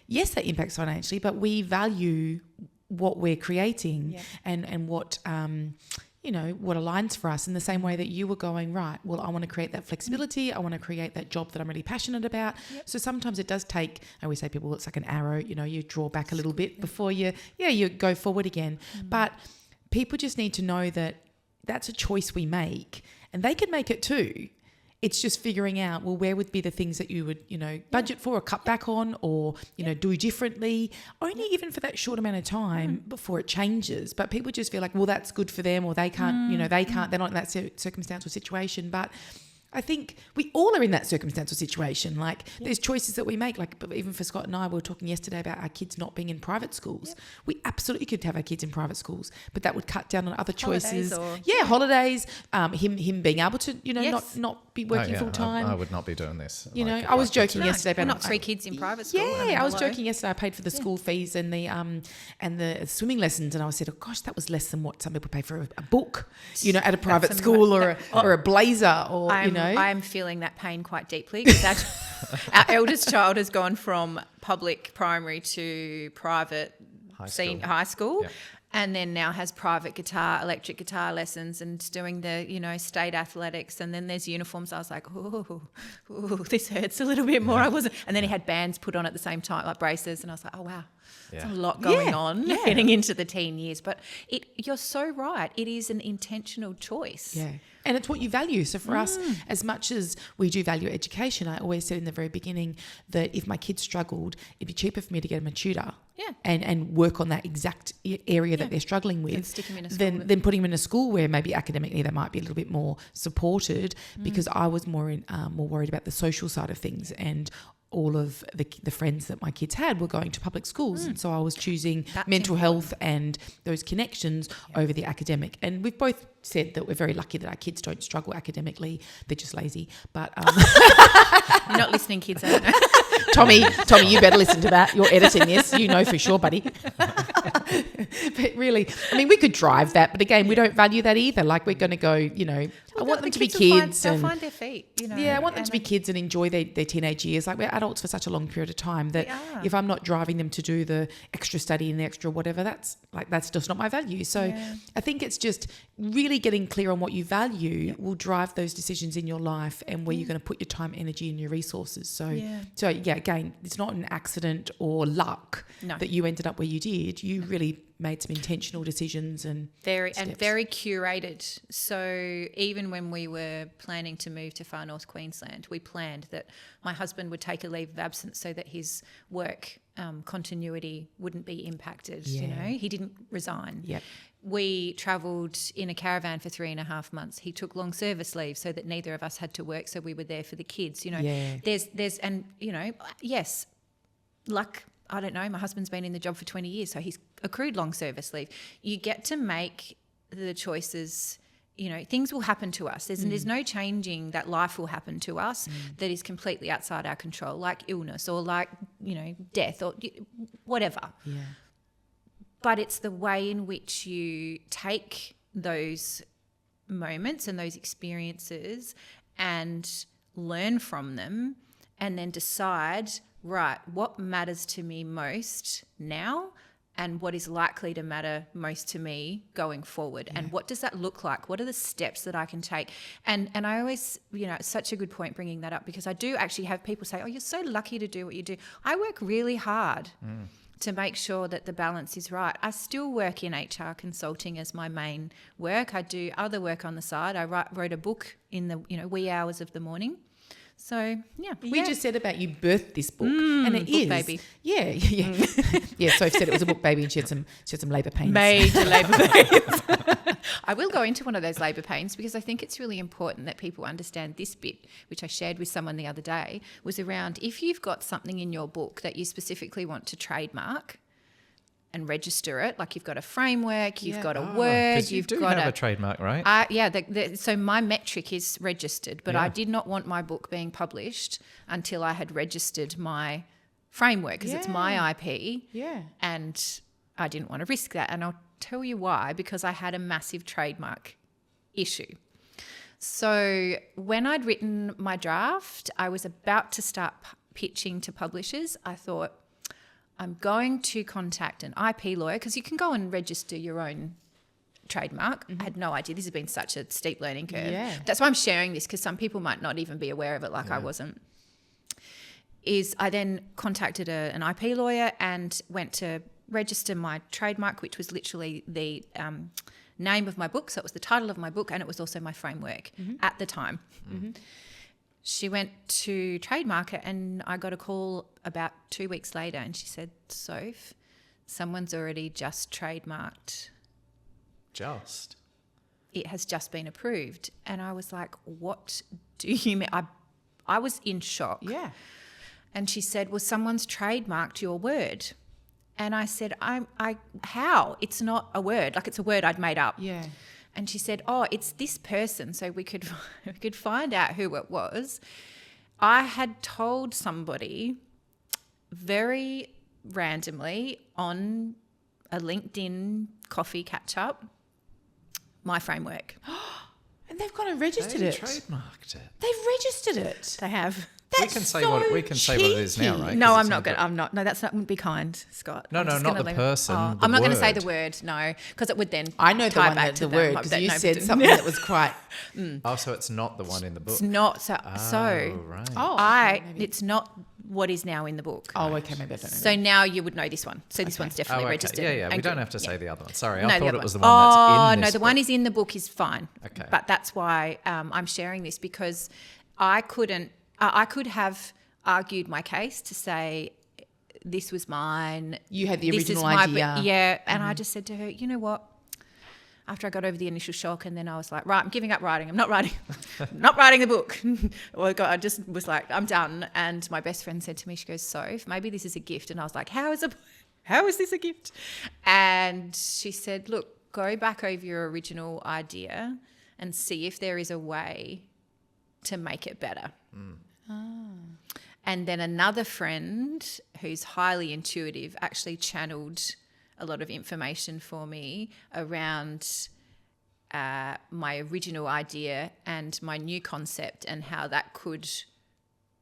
Yes, that impacts financially, but we value what we're creating and what what aligns for us, in the same way that you were going, right, well, I want to create that flexibility. I want to create that job that I'm really passionate about. So sometimes it does take, I always say people, it's like an arrow, you draw back a little bit before you go forward again. But people just need to know that that's a choice we make, and they can make it too. It's just figuring out, well, where would be the things that you would, budget for or cut back on, or, do differently, only even for that short amount of time before it changes. But people just feel like, well, that's good for them, or they can't, they're not in that circumstance or situation. But I think we all are in that circumstance or situation. Like there's choices that we make. Like even for Scott and I, we were talking yesterday about our kids not being in private schools. We absolutely could have our kids in private schools, but that would cut down on other choices. Holidays. Him being able to, not be working full time. I would not be doing this. I was joking yesterday about not 3 kids in private school. Yeah, I was joking yesterday. I paid for the school fees and the swimming lessons, and I said, oh gosh, that was less than what some people pay for a book, at a private school or a blazer, or I'm feeling that pain quite deeply, because our eldest child has gone from public primary to private high school. Yep. And then now has private electric guitar lessons, and doing the, state athletics. And then there's uniforms. I was like, ooh, this hurts a little bit more. I wasn't. And then he had bands put on at the same time, like braces. And I was like, oh, wow, there's a lot going on getting into the teen years. But you're so right. It is an intentional choice. Yeah. And it's what you value. So for us, as much as we do value education, I always said in the very beginning that if my kids struggled, it'd be cheaper for me to get them a tutor and work on that exact area that they're struggling with than putting them in a school where maybe academically they might be a little bit more supported, because I was more worried about the social side of things, and all of the friends that my kids had were going to public schools. And so I was choosing mental health and those connections over the academic. And we've both said that we're very lucky that our kids don't struggle academically. They're just lazy. But you're not listening, kids. I don't know. Tommy, you better listen to that. You're editing this. You know for sure, buddy. But really, I mean, we could drive that, but again, we don't value that either. Like, we're going to go, you know, I want them to be kids. They'll find their feet, you know. Yeah, I want them to be kids and enjoy their teenage years. Like, we're adults for such a long period of time that if I'm not driving them to do the extra study and the extra whatever, that's just not my value. So I think it's just really getting clear on what you value will drive those decisions in your life and where you're going to put your time, energy and your resources. So again, it's not an accident or luck that you ended up where you did. You really made some intentional decisions and very curated. So even when we were planning to move to far north Queensland, we planned that my husband would take a leave of absence so that his work continuity wouldn't be impacted. You know, he didn't resign. Yep. We travelled in a caravan for 3.5 months. He took long service leave so that neither of us had to work, so we were there for the kids. You know, there's and you know, yes, luck. I don't know, my husband's been in the job for 20 years, so he's accrued long service leave. You get to make the choices, you know, things will happen to us. There's no changing that life will happen to us that is completely outside our control, like illness or like, you know, death or whatever. Yeah. But it's the way in which you take those moments and those experiences and learn from them and then decide, right, what matters to me most now and what is likely to matter most to me going forward, and what does that look like? What are the steps that I can take? And I always, you know, it's such a good point bringing that up, because I do actually have people say, oh, you're so lucky to do what you do. I work really hard to make sure that the balance is right. I still work in HR consulting as my main work. I do other work on the side. I wrote a book in the, you know, wee hours of the morning. So, yeah. We just said about you birthed this book, and it book is. Baby. Yeah. Yeah, Sophie said it was a book baby and she had some labour pains. Major labour pains. I will go into one of those labour pains because I think it's really important that people understand this bit, which I shared with someone the other day, was around if you've got something in your book that you specifically want to trademark and register it, like you've got a framework, you've got a word, you've got a trademark, right? So my metric is registered, but I did not want my book being published until I had registered my framework, because it's my IP. Yeah. And I didn't want to risk that. And I'll tell you why, because I had a massive trademark issue. So when I'd written my draft, I was about to start pitching to publishers. I thought, I'm going to contact an IP lawyer, because you can go and register your own trademark. I had no idea. This has been such a steep learning curve. Yeah. That's why I'm sharing this, because some people might not even be aware of it, like I wasn't. I then contacted an IP lawyer and went to register my trademark, which was literally the name of my book. So it was the title of my book, and it was also my framework at the time. She went to trademark it, and I got a call about 2 weeks later, and she said, Soph, someone's already just trademarked. Just? It has just been approved. And I was like, what do you mean? I was in shock. Yeah. And she said, well, someone's trademarked your word. And I said, how? It's not a word. Like, it's a word I'd made up. Yeah. And she said, oh, it's this person. So we could find out who it was. I had told somebody very randomly on a LinkedIn coffee catch-up my framework. And they've gone and registered it. They trademarked it. They've registered it. They have. We can say what it is now, right? No, I'm not going. I'm not. No, wouldn't be kind, Scott. No, not the person. I'm not going to say the word. No, because it would then. I know the one the word, because you said something that was quite. Oh, so it's not the one in the book. It's not. So right. It's not what is now in the book. Oh, okay, maybe I don't know. So now you would know this one. So this one's definitely registered. Yeah. We don't have to say the other one. Sorry, I thought it was the one that's in this no, the one is in the book is fine. Okay. But that's why I'm sharing this, because I could have argued my case to say this was mine. You had the original idea. And I just said to her, you know what? After I got over the initial shock, and then I was like, right, I'm giving up writing. I'm not writing. I'm not writing the book. I just was like, I'm done. And my best friend said to me, she goes, Soph, maybe this is a gift. And I was like, how is this a gift? And she said, look, go back over your original idea and see if there is a way to make it better. And then another friend who's highly intuitive actually channeled a lot of information for me around my original idea and my new concept and how that could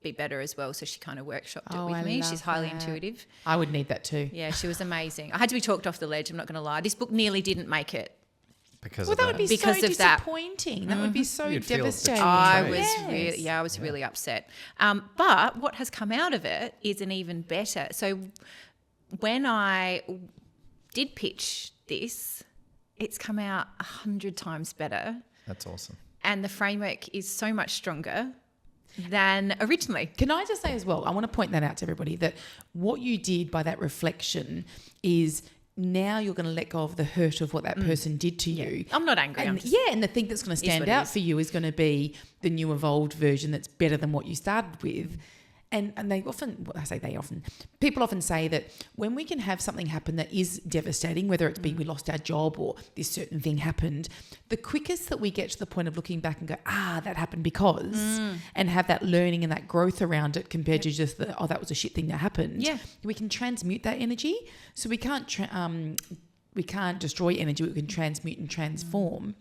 be better as well. So she kind of workshopped it with me. She's highly intuitive. I would need that too. Yeah, she was amazing. I had to be talked off the ledge, I'm not going to lie. This book nearly didn't make it. Because Well, of that would be Because so of that. disappointing. That would be so You'd feel devastating. betrayed. I was really upset. But what has come out of it is an even better. So when I did pitch this, it's come out 100 times better. That's awesome. And the framework is so much stronger than originally. Can I just say as well, I want to point that out to everybody, that what you did by that reflection is now you're going to let go of the hurt of what that person did to you. I'm not angry. And and the thing that's going to stand out for you is going to be the new evolved version that's better than what you started with. And they often, people often say that when we can have something happen that is devastating, whether it's been we lost our job or this certain thing happened, the quickest that we get to the point of looking back and go, that happened because, and have that learning and that growth around it compared to just that was a shit thing that happened. Yeah. We can transmute that energy. So we can't destroy energy, we can transmute and transform.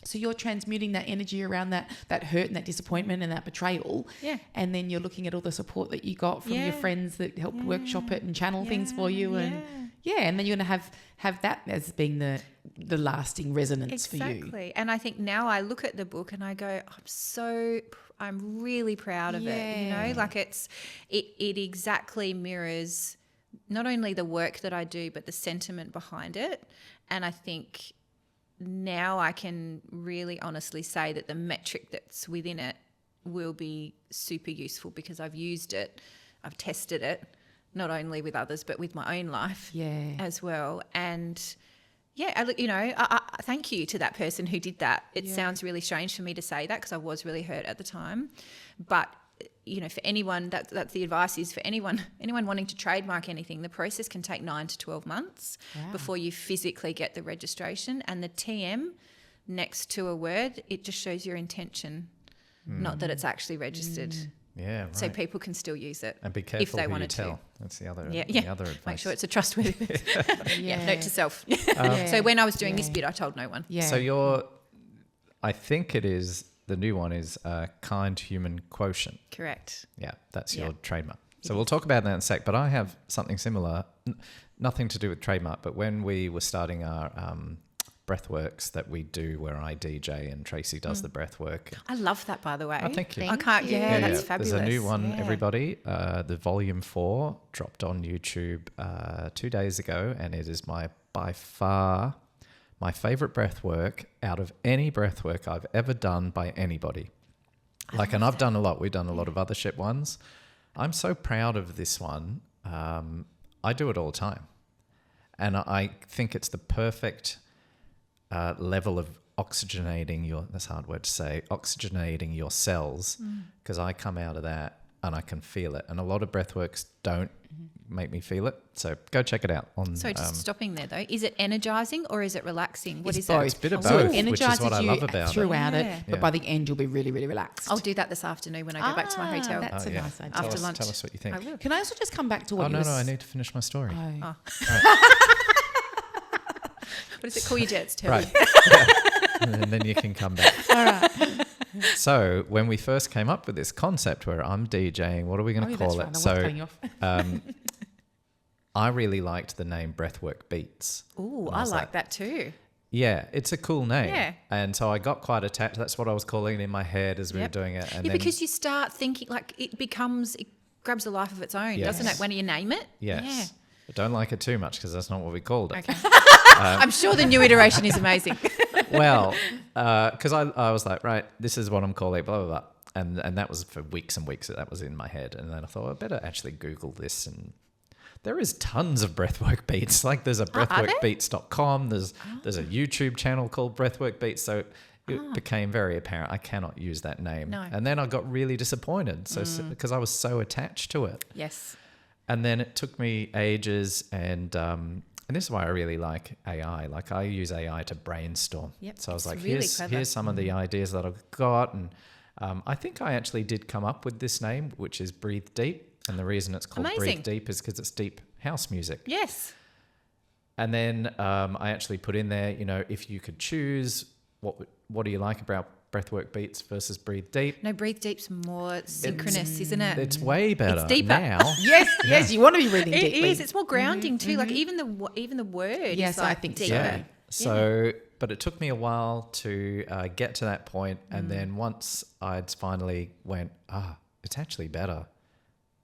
So you're transmuting that energy around that hurt and that disappointment and that betrayal. Yeah. And then you're looking at all the support that you got from your friends that helped workshop it and channel things for you. And and then you're going to have that as being the lasting resonance for you. Exactly. And I think now I look at the book and I go, I'm really proud of it. You know, like it exactly mirrors not only the work that I do, but the sentiment behind it. And I think now I can really honestly say that the metric that's within it will be super useful because I've used it, I've tested it, not only with others but with my own life as well. And I thank you to that person who did that. It sounds really strange for me to say that because I was really hurt at the time, but for anyone, that's the advice is for anyone wanting to trademark anything, the process can take 9 to 12 months before you physically get the registration. And the TM next to a word, it just shows your intention, not that it's actually registered. Yeah, right. So people can still use it And be careful if they who you wanted tell. to. That's the other Yeah. other advice. Make sure it's a trustworthy. Note to self. So when I was doing this bit, I told no one. Yeah. So I think it is, the new one is Kind Human Quotient. Correct. Yeah, that's your trademark. So we'll talk about that in a sec, but I have something similar, nothing to do with trademark, but when we were starting our breathworks that we do where I DJ and Tracy does the breathwork. I love that, by the way. Oh, thank you. I can't. Yeah, that's fabulous. There's a new one, everybody. The volume 4 dropped on YouTube 2 days ago, and it is by far my favorite breathwork out of any breathwork I've ever done by anybody. I've done a lot. We've done a lot of other shit ones. I'm so proud of this one. I do it all the time, and I think it's the perfect level of oxygenating that's a hard word to say, oxygenating your cells, because I come out of that and I can feel it. And a lot of breathworks don't make me feel it. So go check it out. So just stopping there though, is it energizing or is it relaxing? What is both. it? It's a bit of So both, it which is what I love about it. throughout Yeah. it, but by the end you'll be really, really relaxed. I'll do that this afternoon when I go back to my hotel. That's a nice idea. After lunch. Tell us what you think. I will. Can I also just come back to what No, you I need to finish my story. Oh. What does it call your jets, Terry? Right. And then you can come back. All right. So when we first came up with this concept where I'm DJing, what are we going to call it? That's right. I was cutting you off. I really liked the name Breathwork Beats. Ooh, I like that too. Yeah, it's a cool name. Yeah. And so I got quite attached. That's what I was calling it in my head as we were doing it. And then, because you start thinking it grabs a life of its own, doesn't it? When you name it. yes. Yeah. I don't like it too much because that's not what we called it. Okay. I'm sure the new iteration is amazing. Well, because I was like, right, this is what I'm calling it, blah, blah, blah. And that was for weeks and weeks that was in my head. And then I thought, I better actually Google this. And there is tons of breathwork beats. Like there's a breathworkbeats.com. There's a YouTube channel called Breathwork Beats. So it became very apparent I cannot use that name. No. And then I got really disappointed because I was so attached to it. Yes. And then it took me ages, and this is why I really like AI. Like I use AI to brainstorm. Yep, so I was like, really clever. here's some of the ideas that I've got, and I think I actually did come up with this name, which is Breathe Deep. And the reason it's called Breathe Deep is because it's deep house music. Yes. And then I actually put in there, if you could choose, what do you like about breathwork beats versus breathe deep? No, breathe deep's more synchronous, isn't it? It's way better It's deeper. now. Yes, you want to be breathing It deeply. is. It's more grounding too. Like even the word. Yes, is like I think so. deeper. Yeah. So, but it took me a while to get to that point, and then once I'd finally went, it's actually better,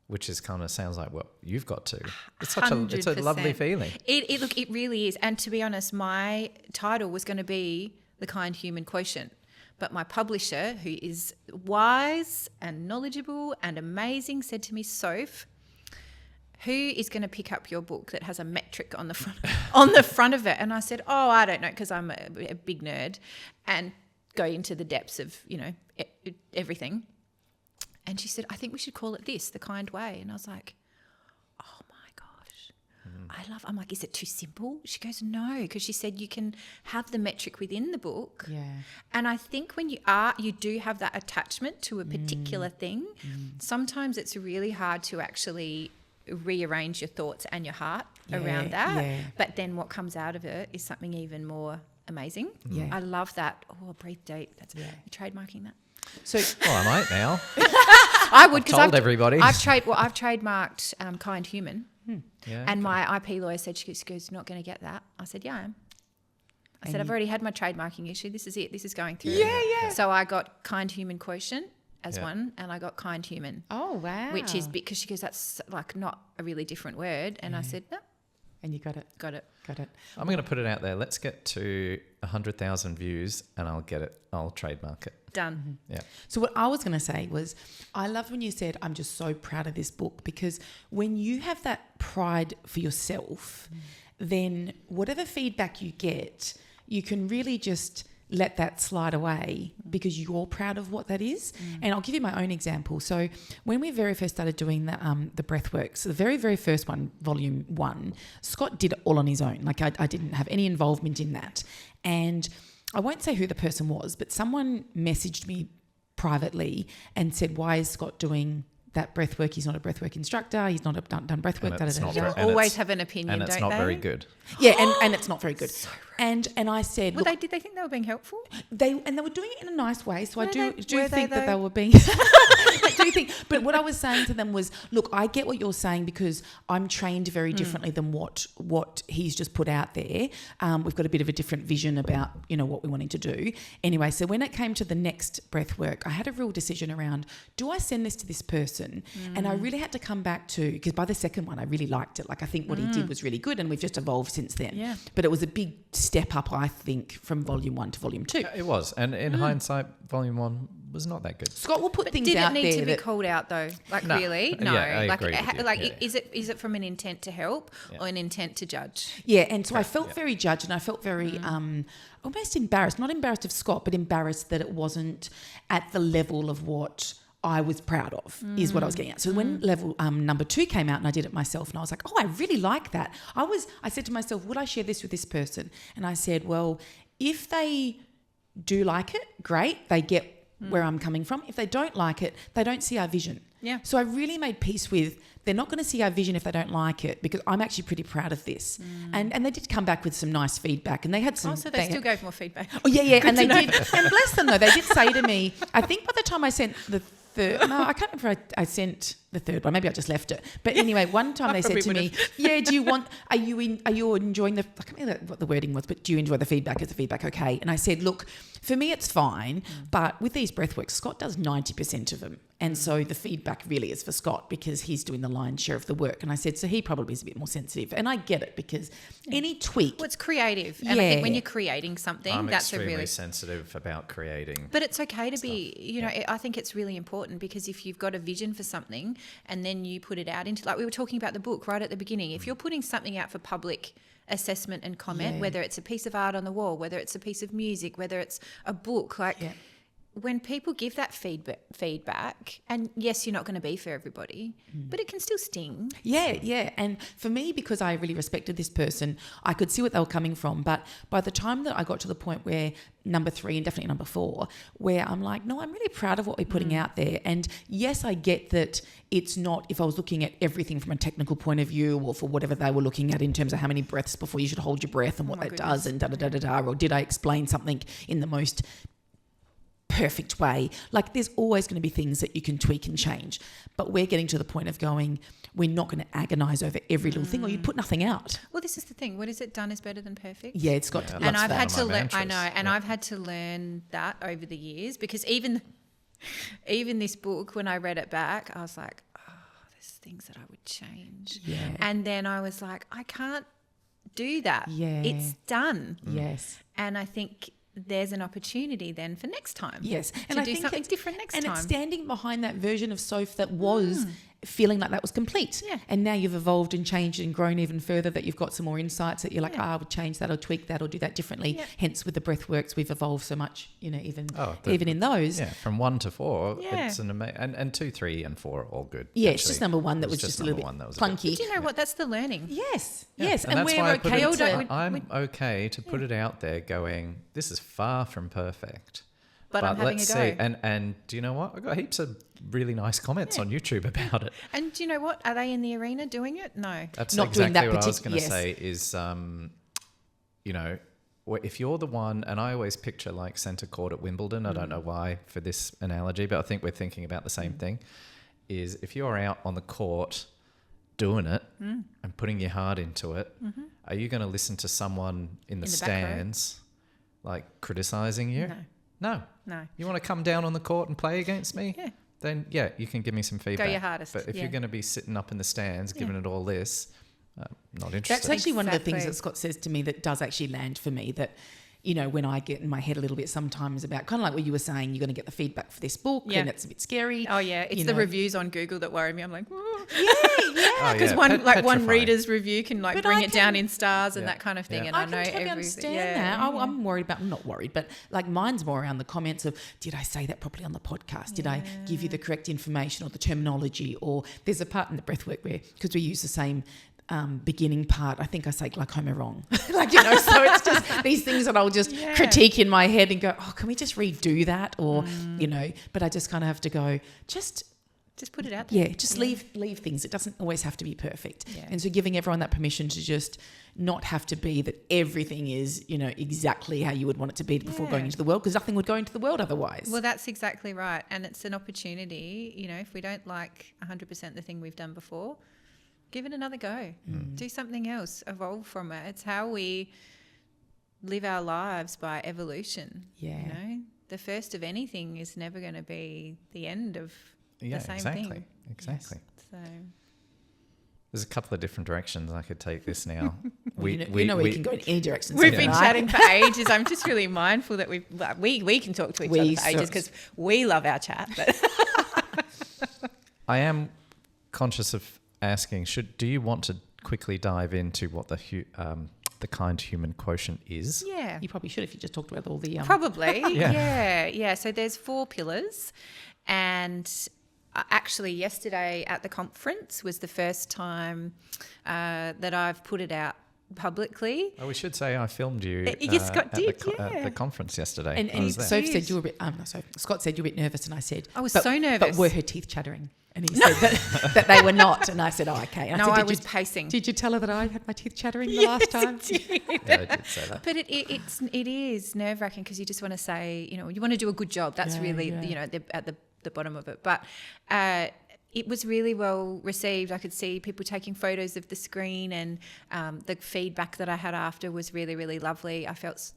which is kind of sounds like what you've got to. It's it's a lovely feeling. It really is. And to be honest, my title was going to be the Kind Human Quotient, but my publisher, who is wise and knowledgeable and amazing, said to me, Soph, who is going to pick up your book that has a metric on the front of it? And I said, I don't know, because I'm a big nerd and go into the depths of, everything. And she said, I think we should call it this, the kind way. And I was like, oh my gosh, I'm like, is it too simple? She goes, no, because she said you can have the metric within the book. Yeah. And I think when you do have that attachment to a particular thing, sometimes it's really hard to actually rearrange your thoughts and your heart around that. Yeah. But then what comes out of it is something even more amazing. Yeah. I love that. Breathe deep. You're trademarking that. So Well, I might now. I would, because told everybody. I've trademarked Kind Human, Yeah, and my IP lawyer said, she goes, "You're not going to get that." I said, "Yeah, I am." I said, "I've already had my trademarking issue. This is it. This is going through." Yeah. So I got Kind Human Quotient as one, and I got Kind Human, oh wow, which is because she goes, "That's like not a really different word," and I said, "No, and you got it. got it." I'm going to put it out there. Let's get to 100,000 views, and I'll get it. I'll trademark it. Done. Yeah. So what I was going to say was, I love when you said, I'm just so proud of this book, because when you have that pride for yourself, then whatever feedback you get, you can really just let that slide away because you're proud of what that is. And I'll give you my own example. So when we very first started doing the breathwork, so the very, very first one, volume 1, Scott did it all on his own. Like I didn't have any involvement in that. And I won't say who the person was, but someone messaged me privately and said, why is Scott doing that breathwork? He's not a breathwork instructor. He's not done breathwork. They always have an opinion, and it's don't not they? very good. Yeah, and it's not very good. So and I said, look, Did they think they were being helpful? they were doing it in a nice way. So I do were think they, that they though? were being. I do think. But what I was saying to them was, look, I get what you're saying because I'm trained very differently than what he's just put out there. We've got a bit of a different vision about what we're wanting to do. Anyway, so when it came to the next breath work, I had a real decision around: do I send this to this person? And I really had to come back to, because by the second one I really liked it. Like I think what he did was really good, and we've just evolved since then. Yeah. But it was a big step up, I think, from volume 1 to volume 2. It was. And in hindsight, volume 1 was not that good. Scott will put things Did out it need there to be that called out though? Like No. really? No. Yeah, I like agree with you. like Yeah. is it from an intent to help or an intent to judge? Yeah, and so I felt very judged, and I felt very almost embarrassed. Not embarrassed of Scott, but embarrassed that it wasn't at the level of what I was proud of, is what I was getting at. So when level number 2 came out and I did it myself, and I was like, I really like that. I said to myself, would I share this with this person? And I said, well, if they do like it, great, they get where I'm coming from. If they don't like it, they don't see our vision. Yeah. So I really made peace with, they're not going to see our vision if they don't like it, because I'm actually pretty proud of this. And they did come back with some nice feedback, and they had some. Oh, so they still gave more feedback. Oh yeah, and they did. And bless them though, they did say to me, I think by the time I sent the third, no, I can't remember. I sent the third one. Maybe I just left it. But anyway, one time they said to me, "Yeah, are you enjoying the? I can't remember what the wording was, but do you enjoy the feedback? Is the feedback okay?" And I said, "Look, for me it's fine, but with these breathworks, Scott does 90% of them, and so the feedback really is for Scott because he's doing the lion's share of the work." And I said, "So he probably is a bit more sensitive," and I get it because any tweak. Well, it's creative, and I think when you're creating something, I'm that's a extremely really sensitive about creating. But it's okay to be, I think it's really important, because if you've got a vision for something and then you put it out into, like we were talking about the book right at the beginning, if you're putting something out for public assessment and comment, whether it's a piece of art on the wall, whether it's a piece of music, whether it's a book, when people give that feedback, and yes, you're not going to be for everybody, but it can still sting. Yeah. And for me, because I really respected this person, I could see what they were coming from. But by the time that I got to the point where number 3 and definitely number 4, where I'm like, no, I'm really proud of what we're putting out there. And yes, I get that it's not, if I was looking at everything from a technical point of view or for whatever they were looking at in terms of how many breaths before you should hold your breath and what that does and da-da-da-da-da, or did I explain something in the most perfect way. Like, there's always going to be things that you can tweak and change, but we're getting to the point of going, we're not going to agonize over every little thing, or you'd put nothing out. Well, this is the thing. What is it? Done is better than perfect. Yeah, it's got. And I've had to learn. I know, and I've had to learn that over the years, because even this book, when I read it back, I was like, oh, there's things that I would change. Yeah. And then I was like, I can't do that. Yeah. It's done. Yes. And I think there's an opportunity then for next time. Yes. And I do something different next time. And it's standing behind that version of Soph that was feeling like that was complete. Yeah. And now you've evolved and changed and grown even further, that you've got some more insights that you're like, I would change that or tweak that or do that differently. Yeah. Hence with the breath works, we've evolved so much, even in those. Yeah, from 1 to 4, Yeah. it's an amazing, and 2, 3 and 4 are all good. Yeah, actually. It's just number 1 that was just a little bit clunky. But you know what? That's the learning. Yes. Yeah. Yes. And that's we're why I put okay it, to I'm okay to put it out there going, this is far from perfect. But I'm having let's a go. see. And do you know what? I got heaps of really nice comments on YouTube about it. And do you know what? Are they in the arena doing it? No. That's Not doing exactly that what I was going to yes. say is, if you're the one, and I always picture like centre court at Wimbledon, I don't know why for this analogy, but I think we're thinking about the same thing, is if you're out on the court doing it and putting your heart into it, are you going to listen to someone in the stands like criticising you? No. You want to come down on the court and play against me? Yeah. Then, you can give me some feedback. Go your hardest. But if you're going to be sitting up in the stands giving it all this, not interested. That's actually one of the things that Scott says to me that does actually land for me, that, when I get in my head a little bit sometimes about kind of like what you were saying, you're going to get the feedback for this book and it's a bit scary. Oh, yeah. It's the reviews on Google that worry me. I'm like, Yeah. Because one reader's review can bring it down in stars and that kind of thing. Yeah. And I know totally understand that. I'm worried about, I'm not worried, but like mine's more around the comments of, did I say that properly on the podcast? Did I give you the correct information or the terminology? Or there's a part in the breathwork where, because we use the same beginning part, I think I say glaucoma wrong. So it's just these things that I'll just critique in my head and go, oh, can we just redo that? Or, but I just kind of have to go, just put it out there. Yeah, just leave things. It doesn't always have to be perfect. Yeah. And so giving everyone that permission to just not have to be that everything is, exactly how you would want it to be before going into the world, because nothing would go into the world otherwise. Well, that's exactly right. And it's an opportunity, if we don't like 100% the thing we've done before, give it another go. Do something else. Evolve from it. It's how we live our lives, by evolution. Yeah. The first of anything is never going to be the end of the same thing. Exactly. Yes. So there's a couple of different directions I could take this now. we can go in any direction. We've been chatting for ages. I'm just really mindful that we can talk to each other for ages because we love our chat. But I am conscious of asking, do you want to quickly dive into what the Kind Human Quotient is? Yeah. You probably should if you just talked about all the... Probably, yeah. So there's 4 pillars, and actually yesterday at the conference was the first time that I've put it out publicly. Oh, we should say I filmed you Scott did, at the conference yesterday. And Sophie said you were a bit... Scott said you were a bit nervous, and I said... I was so nervous. But were her teeth chattering? And he said that they were not. And I said, oh, okay. And I was pacing. Did you tell her that I had my teeth chattering the last time? I did. Yeah, I did say that. But it is nerve-wracking because you just want to say, you want to do a good job. That's really, at the bottom of it. But it was really well received. I could see people taking photos of the screen, and the feedback that I had after was really, really lovely. I felt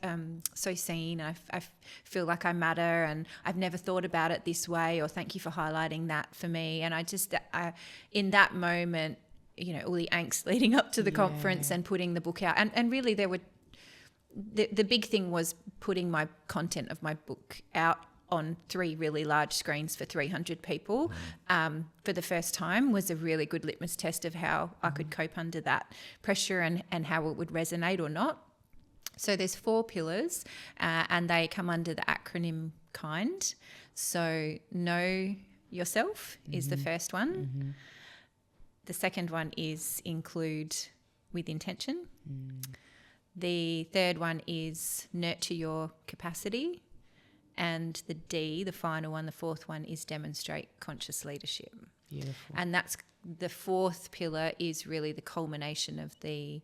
so seen. I feel like I matter, and I've never thought about it this way, or thank you for highlighting that for me. And I just, in that moment, all the angst leading up to the conference and putting the book out. And really there were, the big thing was putting my content of my book out on 3 really large screens for 300 people for the first time was a really good litmus test of how I could cope under that pressure and how it would resonate or not. So there's 4 pillars and they come under the acronym kind. So know yourself is the first one. The second one is include with intention. The third one is nurture your capacity. And the D, the final one, the fourth one, is demonstrate conscious leadership. Beautiful. And that's the fourth pillar is really the culmination of the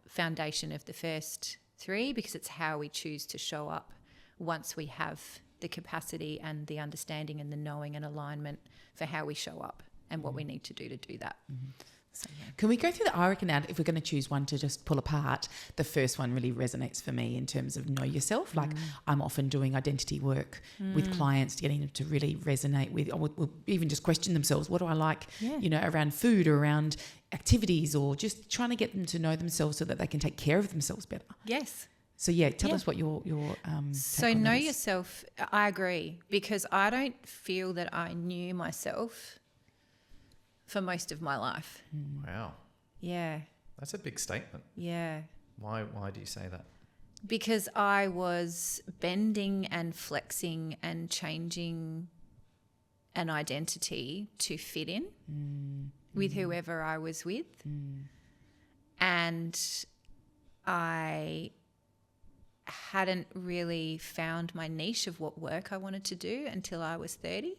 foundation of the first three, because it's how we choose to show up once we have the capacity and the understanding and the knowing and alignment for how we show up and what we need to do that. So, yeah. Can we go through I reckon now, if we're going to choose one to just pull apart, the first one really resonates for me in terms of know yourself. Like I'm often doing identity work with clients, getting them to really resonate with, or even just question themselves. What do I like, around food or around activities, or just trying to get them to know themselves so that they can take care of themselves better. Yes. So, tell us what your so know yourself. I agree, because I don't feel that I knew myself for most of my life. Wow. Yeah. That's a big statement. Yeah. Why do you say that? Because I was bending and flexing and changing an identity to fit in with whoever I was with. And I hadn't really found my niche of what work I wanted to do until I was 30,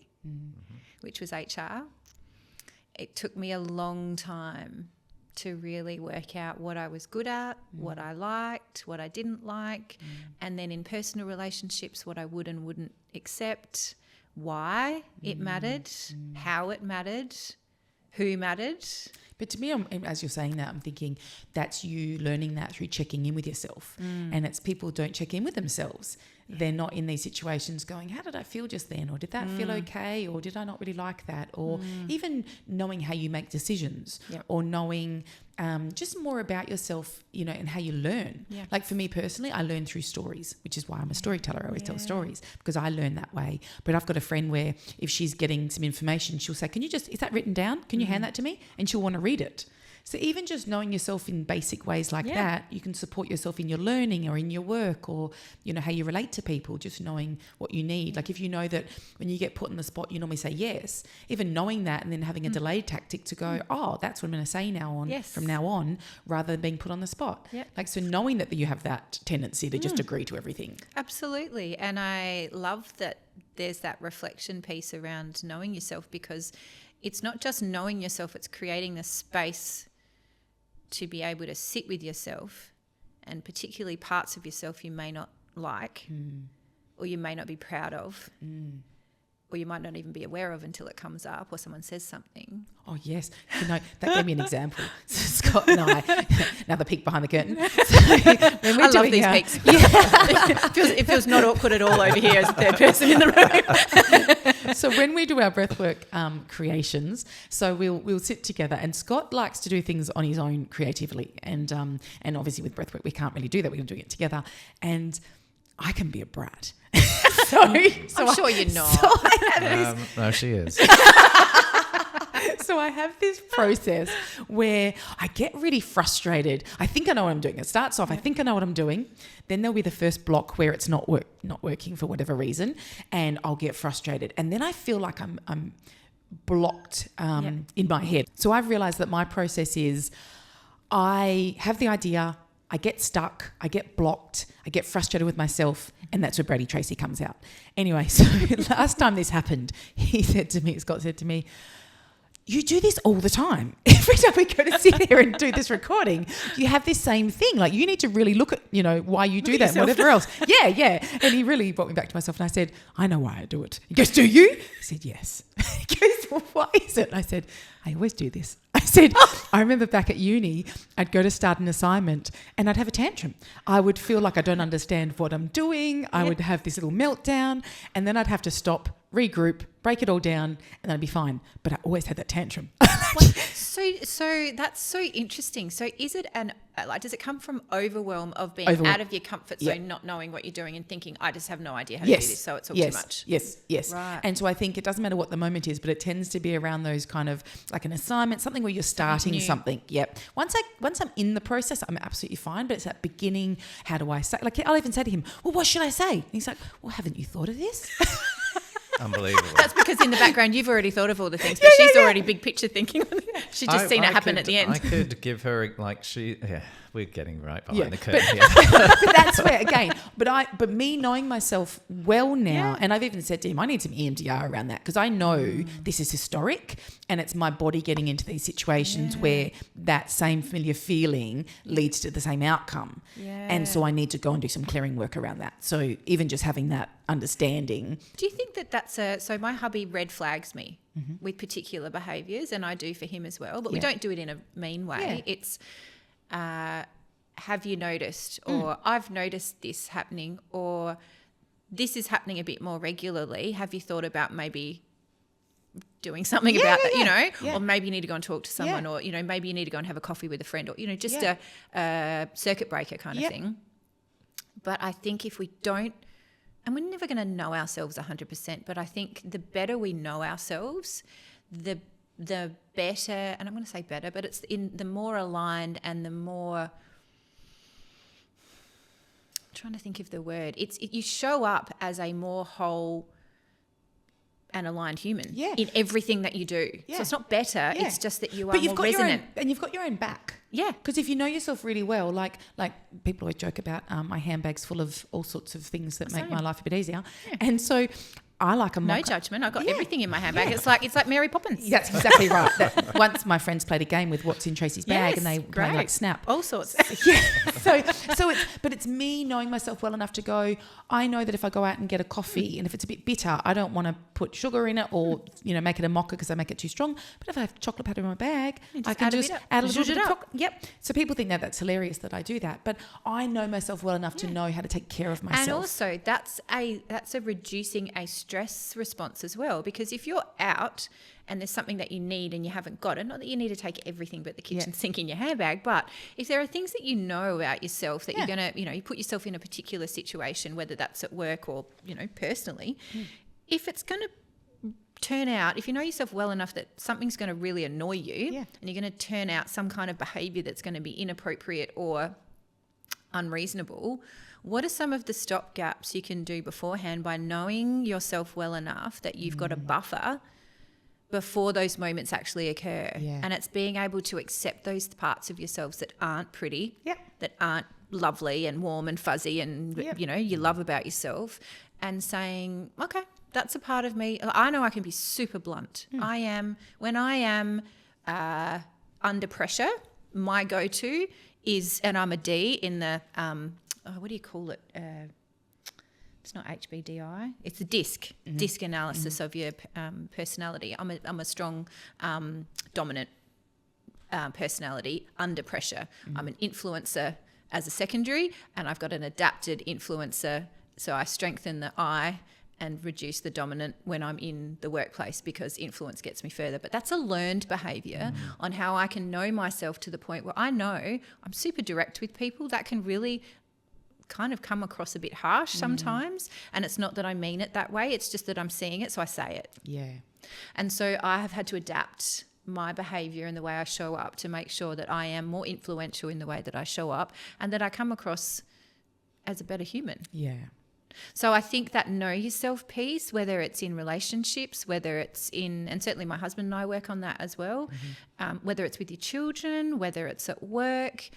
which was HR. It took me a long time to really work out what I was good at, what I liked, what I didn't like, and then in personal relationships, what I would and wouldn't accept, why it mattered, how it mattered, who mattered. But to me, as you're saying that, I'm thinking that's you learning that through checking in with yourself. And it's people don't check in with themselves. They're not in these situations going, how did I feel just then? Or did that feel okay? Or did I not really like that? Or even knowing how you make decisions or knowing just more about yourself, and how you learn. Yeah. Like for me personally, I learn through stories, which is why I'm a storyteller. I always tell stories because I learn that way. But I've got a friend where if she's getting some information, she'll say, is that written down? Can you hand that to me? And she'll want to read it. So even just knowing yourself in basic ways like that, you can support yourself in your learning or in your work or, how you relate to people, just knowing what you need. Like if you know that when you get put in the spot, you normally say yes, even knowing that and then having a delayed tactic to go, that's what I'm going to say from now on, rather than being put on the spot. Yep. Like, so knowing that you have that tendency to just agree to everything. Absolutely. And I love that there's that reflection piece around knowing yourself, because it's not just knowing yourself, it's creating the space to be able to sit with yourself, and particularly parts of yourself you may not like or you may not be proud of or you might not even be aware of until it comes up or someone says something. Oh, yes. That gave me an example. So Scott and I, another peek behind the curtain. So when we're love these peeks. It feels not awkward at all over here as a third person in the room. So when we do our breathwork creations, so we'll sit together, and Scott likes to do things on his own creatively, and obviously with breathwork we can't really do that. We're doing it together, and I can be a brat. I'm sure you're not. So I have this, No, she is. So I have this process where I get really frustrated. I think I know what I'm doing. It starts off, I think I know what I'm doing. Then there'll be the first block where it's not working for whatever reason, and I'll get frustrated. And then I feel like I'm blocked in my head. So I've realised that my process is I have the idea, I get stuck, I get blocked, I get frustrated with myself, and that's where Brady Tracy comes out. Anyway, so last time this happened, Scott said to me, you do this all the time. Every time we go to sit here and do this recording, you have this same thing. Like, you need to really look at, why you do that and whatever else. Yeah. And he really brought me back to myself, and I said, I know why I do it. He goes, do you? I said, yes. He goes, well, why is it? And I said, I always do this. I said, I remember back at uni, I'd go to start an assignment and I'd have a tantrum. I would feel like I don't understand what I'm doing. I would have this little meltdown, and then I'd have to stop regroup, break it all down, and then I'd be fine. But I always had that tantrum. So that's so interesting. So is it does it come from overwhelm of being out of your comfort zone, not knowing what you're doing and thinking, I just have no idea how to do this, so it's all too much? Yes. Right. And so I think it doesn't matter what the moment is, but it tends to be around those kind of like an assignment, something where you're starting something. Yep. Once I'm in the process, I'm absolutely fine. But it's that beginning, how do I say? Like I'll even say to him, well, what should I say? And he's like, well, haven't you thought of this? Unbelievable. That's because in the background you've already thought of all the things, but she's already big picture thinking. She's just seen it happen at the end. I could give her we're getting right behind the curtain here. But that's where again. But me knowing myself well now, and I've even said to him, I need some EMDR around that because I know this is historic, and it's my body getting into these situations where that same familiar feeling leads to the same outcome, and so I need to go and do some clearing work around that. So even just having that understanding. Do you think that that's so my hubby red flags me with particular behaviours, and I do for him as well, but we don't do it in a mean way. It's have you noticed, or I've noticed this happening, or this is happening a bit more regularly. Have you thought about maybe doing something about that, or maybe you need to go and talk to someone, or, maybe you need to go and have a coffee with a friend, or, just a circuit breaker kind of thing. But I think if we don't, and we're never going to know ourselves 100%, but I think the better we know ourselves, the better, and I'm going to say better, but it's in the more aligned and the more, I'm trying to think of the word, you show up as a more whole and aligned human in everything that you do. So it's not better, it's just that you are more resonant. And you've got your own back. Yeah. Because if you know yourself really well, like people always joke about my handbag's full of all sorts of things that make my life a bit easier. Yeah. And so I like a no judgment. I've got everything in my handbag. Yeah. It's like Mary Poppins. That's exactly right. Once my friends played a game with what's in Tracy's bag, and they play like Snap. All sorts. But it's me knowing myself well enough to go, I know that if I go out and get a coffee and if it's a bit bitter, I don't want to put sugar in it or, make it a mocha because I make it too strong. But if I have chocolate powder in my bag, I can just add a little bit of chocolate. Yep. So people think that that's hilarious that I do that. But I know myself well enough to know how to take care of myself. And also that's a reducing a stress response as well, because if you're out and there's something that you need and you haven't got it, not that you need to take everything but the kitchen sink in your handbag, but if there are things that you know about yourself that you're going to, you put yourself in a particular situation, whether that's at work or, personally, if it's going to turn out, if you know yourself well enough that something's going to really annoy you and you're going to turn out some kind of behaviour that's going to be inappropriate or unreasonable, what are some of the stop gaps you can do beforehand by knowing yourself well enough that you've got a buffer before those moments actually occur? Yeah. And it's being able to accept those parts of yourselves that aren't pretty, that aren't lovely and warm and fuzzy and, you love about yourself, and saying, okay, that's a part of me. I know I can be super blunt. When I am under pressure, my go-to is, and I'm a D in the what do you call it? It's not HBDI. It's the DISC analysis of your personality. I'm a strong dominant personality under pressure. I'm an influencer as a secondary, and I've got an adapted influencer. So I strengthen the I and reduce the dominant when I'm in the workplace, because influence gets me further. But that's a learned behaviour on how I can know myself to the point where I know I'm super direct with people. That can really kind of come across a bit harsh sometimes, and it's not that I mean it that way, it's just that I'm seeing it, so I say it. Yeah. And so I have had to adapt my behaviour and the way I show up to make sure that I am more influential in the way that I show up and that I come across as a better human. Yeah. So I think that know yourself piece, whether it's in relationships, whether it's in, and certainly my husband and I work on that as well, whether it's with your children, whether it's at work,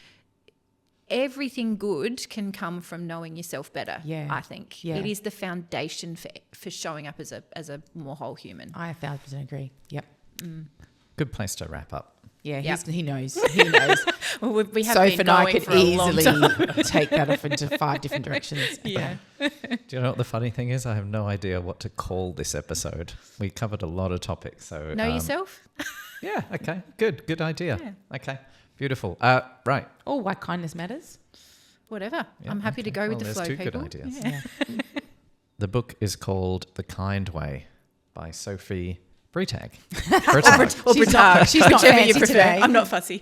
everything good can come from knowing yourself better, I think. Yeah. It is the foundation for showing up as a more whole human. I 1,000% agree. Yep. Good place to wrap up. Yeah, he knows. He knows. Well, we have Soph been and I going could for a long easily time. take that off into 5 different directions. Yeah. Do you know what the funny thing is? I have no idea what to call this episode. We covered a lot of topics. So know yourself? Yeah, okay. Good idea. Yeah. Okay. Beautiful. Right. Oh, why kindness matters? Whatever. Yeah, I'm happy to go with the flow, there's 2 people. good ideas. Yeah. The book is called The Kind Way. by Sophie Bretag. Or Bretag. She's not whichever you fancy prefer. today. I'm not fussy.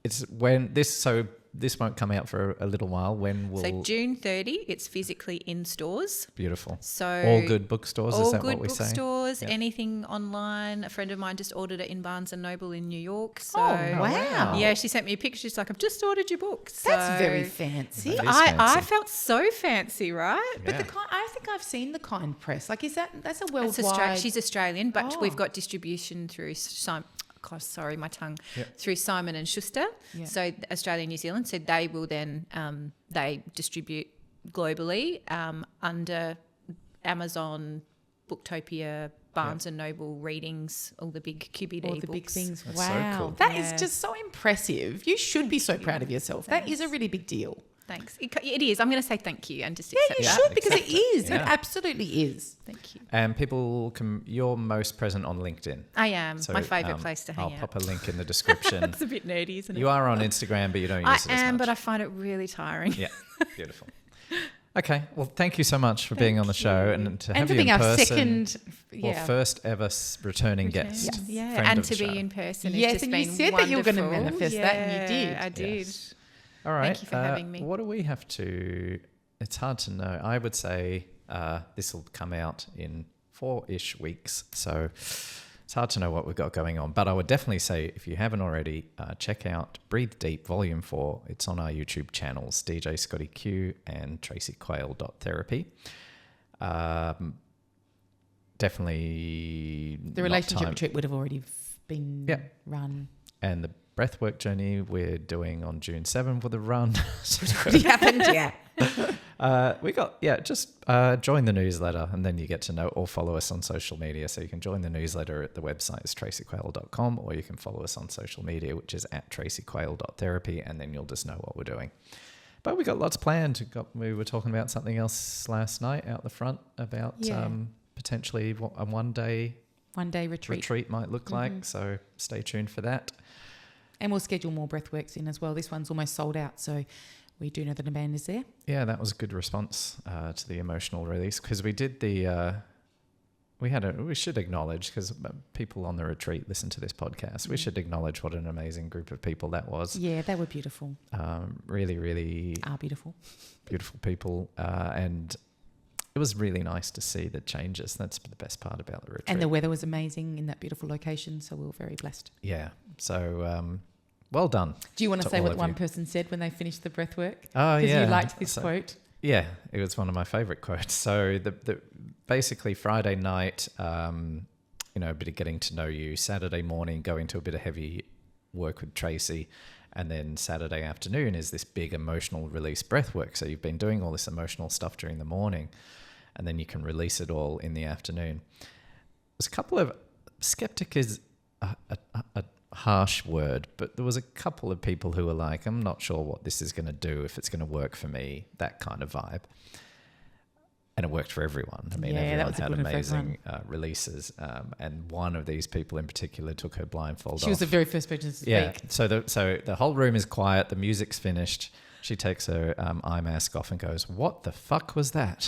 It's when this won't come out for a little while. When will So June 30, it's physically in stores. beautiful? So All good bookstores. all Is that good what we say? bookstores, Yeah. anything online. A friend of mine just ordered it in Barnes and Noble in New York. So wow. yeah, she sent me a picture. She's like, I've just ordered your book. So That's very fancy. That is I fancy. felt so fancy, right? Yeah. But I think I've seen the Kind Press. Like, that's a It's worldwide. She's Australian, but Oh. we've got distribution through sorry, my tongue. Yep. Through Simon and Schuster. Yeah. So Australia, New Zealand. So they will then they distribute globally under Amazon, Booktopia, Barnes and Noble, Readings, all the big QBD all the big books. things. That's so Wow. cool. That is Yeah. just so impressive. You should be so proud of yourself. That is a really big deal. Thanks. It is. I'm going to say thank you and just Yeah, accept you that. should, because it accept it. is. It Yeah. absolutely is. Thank you. And people can. You're most present on LinkedIn. I am. So, my favourite place to hang I'll out. pop a link in the description. It's a bit nerdy, isn't it? You are on Instagram, but you don't use I it as much. am, but I find it really tiring. Yeah, beautiful. Okay, well, thank you so much for being on the show and to have And for you being in our person. second, Well, first ever returning guest. Yeah, friend and of to the be show. in person. It's Yes, just and you been said that you were gonna wonderful. manifest that, and you did. I did. Yes. All right. Thank you for having me. What do we have to? It's hard to know. I would say this will come out in 4-ish weeks, so it's hard to know what we've got going on. But I would definitely say, if you haven't already, check out Breathe Deep Volume 4. It's on our YouTube channels, DJ Scotty Q and TracyQuayle.therapy. Definitely the not relationship time- retreat would have already been Yeah. run. And the breathwork journey we're doing on June 7th with a run. It happened, yeah. Just join the newsletter and then you get to know, or follow us on social media. So you can join the newsletter at the website is tracyquayle.com, or you can follow us on social media, which is at tracyquayle.therapy, and then you'll just know what we're doing. But we got lots planned. We were talking about something else last night out the front about potentially what a one-day One-day retreat. might look like. So stay tuned for that. And we'll schedule more breathworks in as well. This one's almost sold out, so we do know that a band is there. Yeah, that was a good response to the emotional release, because we did the. We should acknowledge, because people on the retreat listen to this podcast. We should acknowledge what an amazing group of people that was. Yeah, they were beautiful. Really, really Beautiful. beautiful people, and it was really nice to see the changes. That's the best part about the retreat. And the weather was amazing in that beautiful location, so we were very blessed. Yeah. So well done. Do you want to say all what of one you. person said when they finished the breathwork? Oh, Because yeah. you liked this So- quote. Yeah, it was one of my favourite quotes. So the basically Friday night, a bit of getting to know you. Saturday morning, going to a bit of heavy work with Tracy, and then Saturday afternoon is this big emotional release breath work. So you've been doing all this emotional stuff during the morning, and then you can release it all in the afternoon. There's a couple of skeptic is a harsh word, but there was a couple of people who were like, I'm not sure what this is going to do, if it's going to work for me, that kind of vibe. And it worked for everyone. I mean, Yeah, that everyone was a had good one for amazing releases. And one of these people in particular took her blindfold off. She was the very first person to speak. Yeah. So the whole room is quiet. The music's finished. She takes her eye mask off and goes, "What the fuck was that?"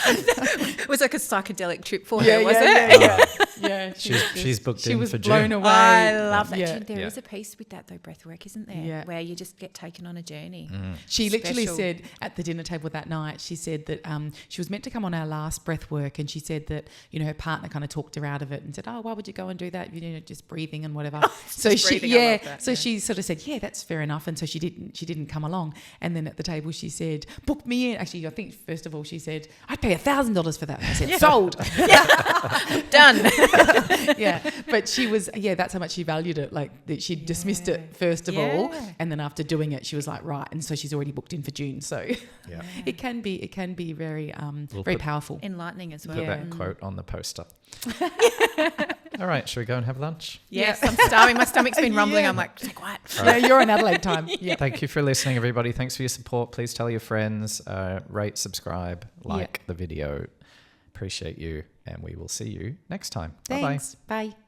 It was like a psychedelic trip for her, was it? Yeah, She's booked she in was for blown June. away. I love that. Yeah. There Yeah. is a piece with that though, breathwork, isn't there? Yeah. Where you just get taken on a journey. She literally Special. said at the dinner table that night, she said that she was meant to come on our last breath work, and she said that, her partner kind of talked her out of it and said, "Oh, why would you go and do that? Just breathing and whatever." So Just she, breathing, I love that, so yeah. she sort of said, "Yeah, that's fair enough." And so she didn't come along. And then at the table she said, "Book me in." Actually, I think first of all she said, "I'd pay $1,000 for that." And I said, "Sold." Done. Yeah, but she was, that's how much she valued it. Like that she dismissed it first of all, Yeah. and then after doing it, she was like, right. And so she's already booked in for June. So Yeah. it can be very, We'll very put- powerful. Enlightening as well. Put Yeah. that quote on the poster. All right, should we go and have lunch? Yes, I'm starving. My stomach's been rumbling. Yeah. I'm like, stay quiet. Yeah, you're on Adelaide time. Yeah. Thank you for listening, everybody. Thanks for your support. Please tell your friends, rate, subscribe, like the video. Appreciate you, and we will see you next time. Bye-bye. Thanks. Bye.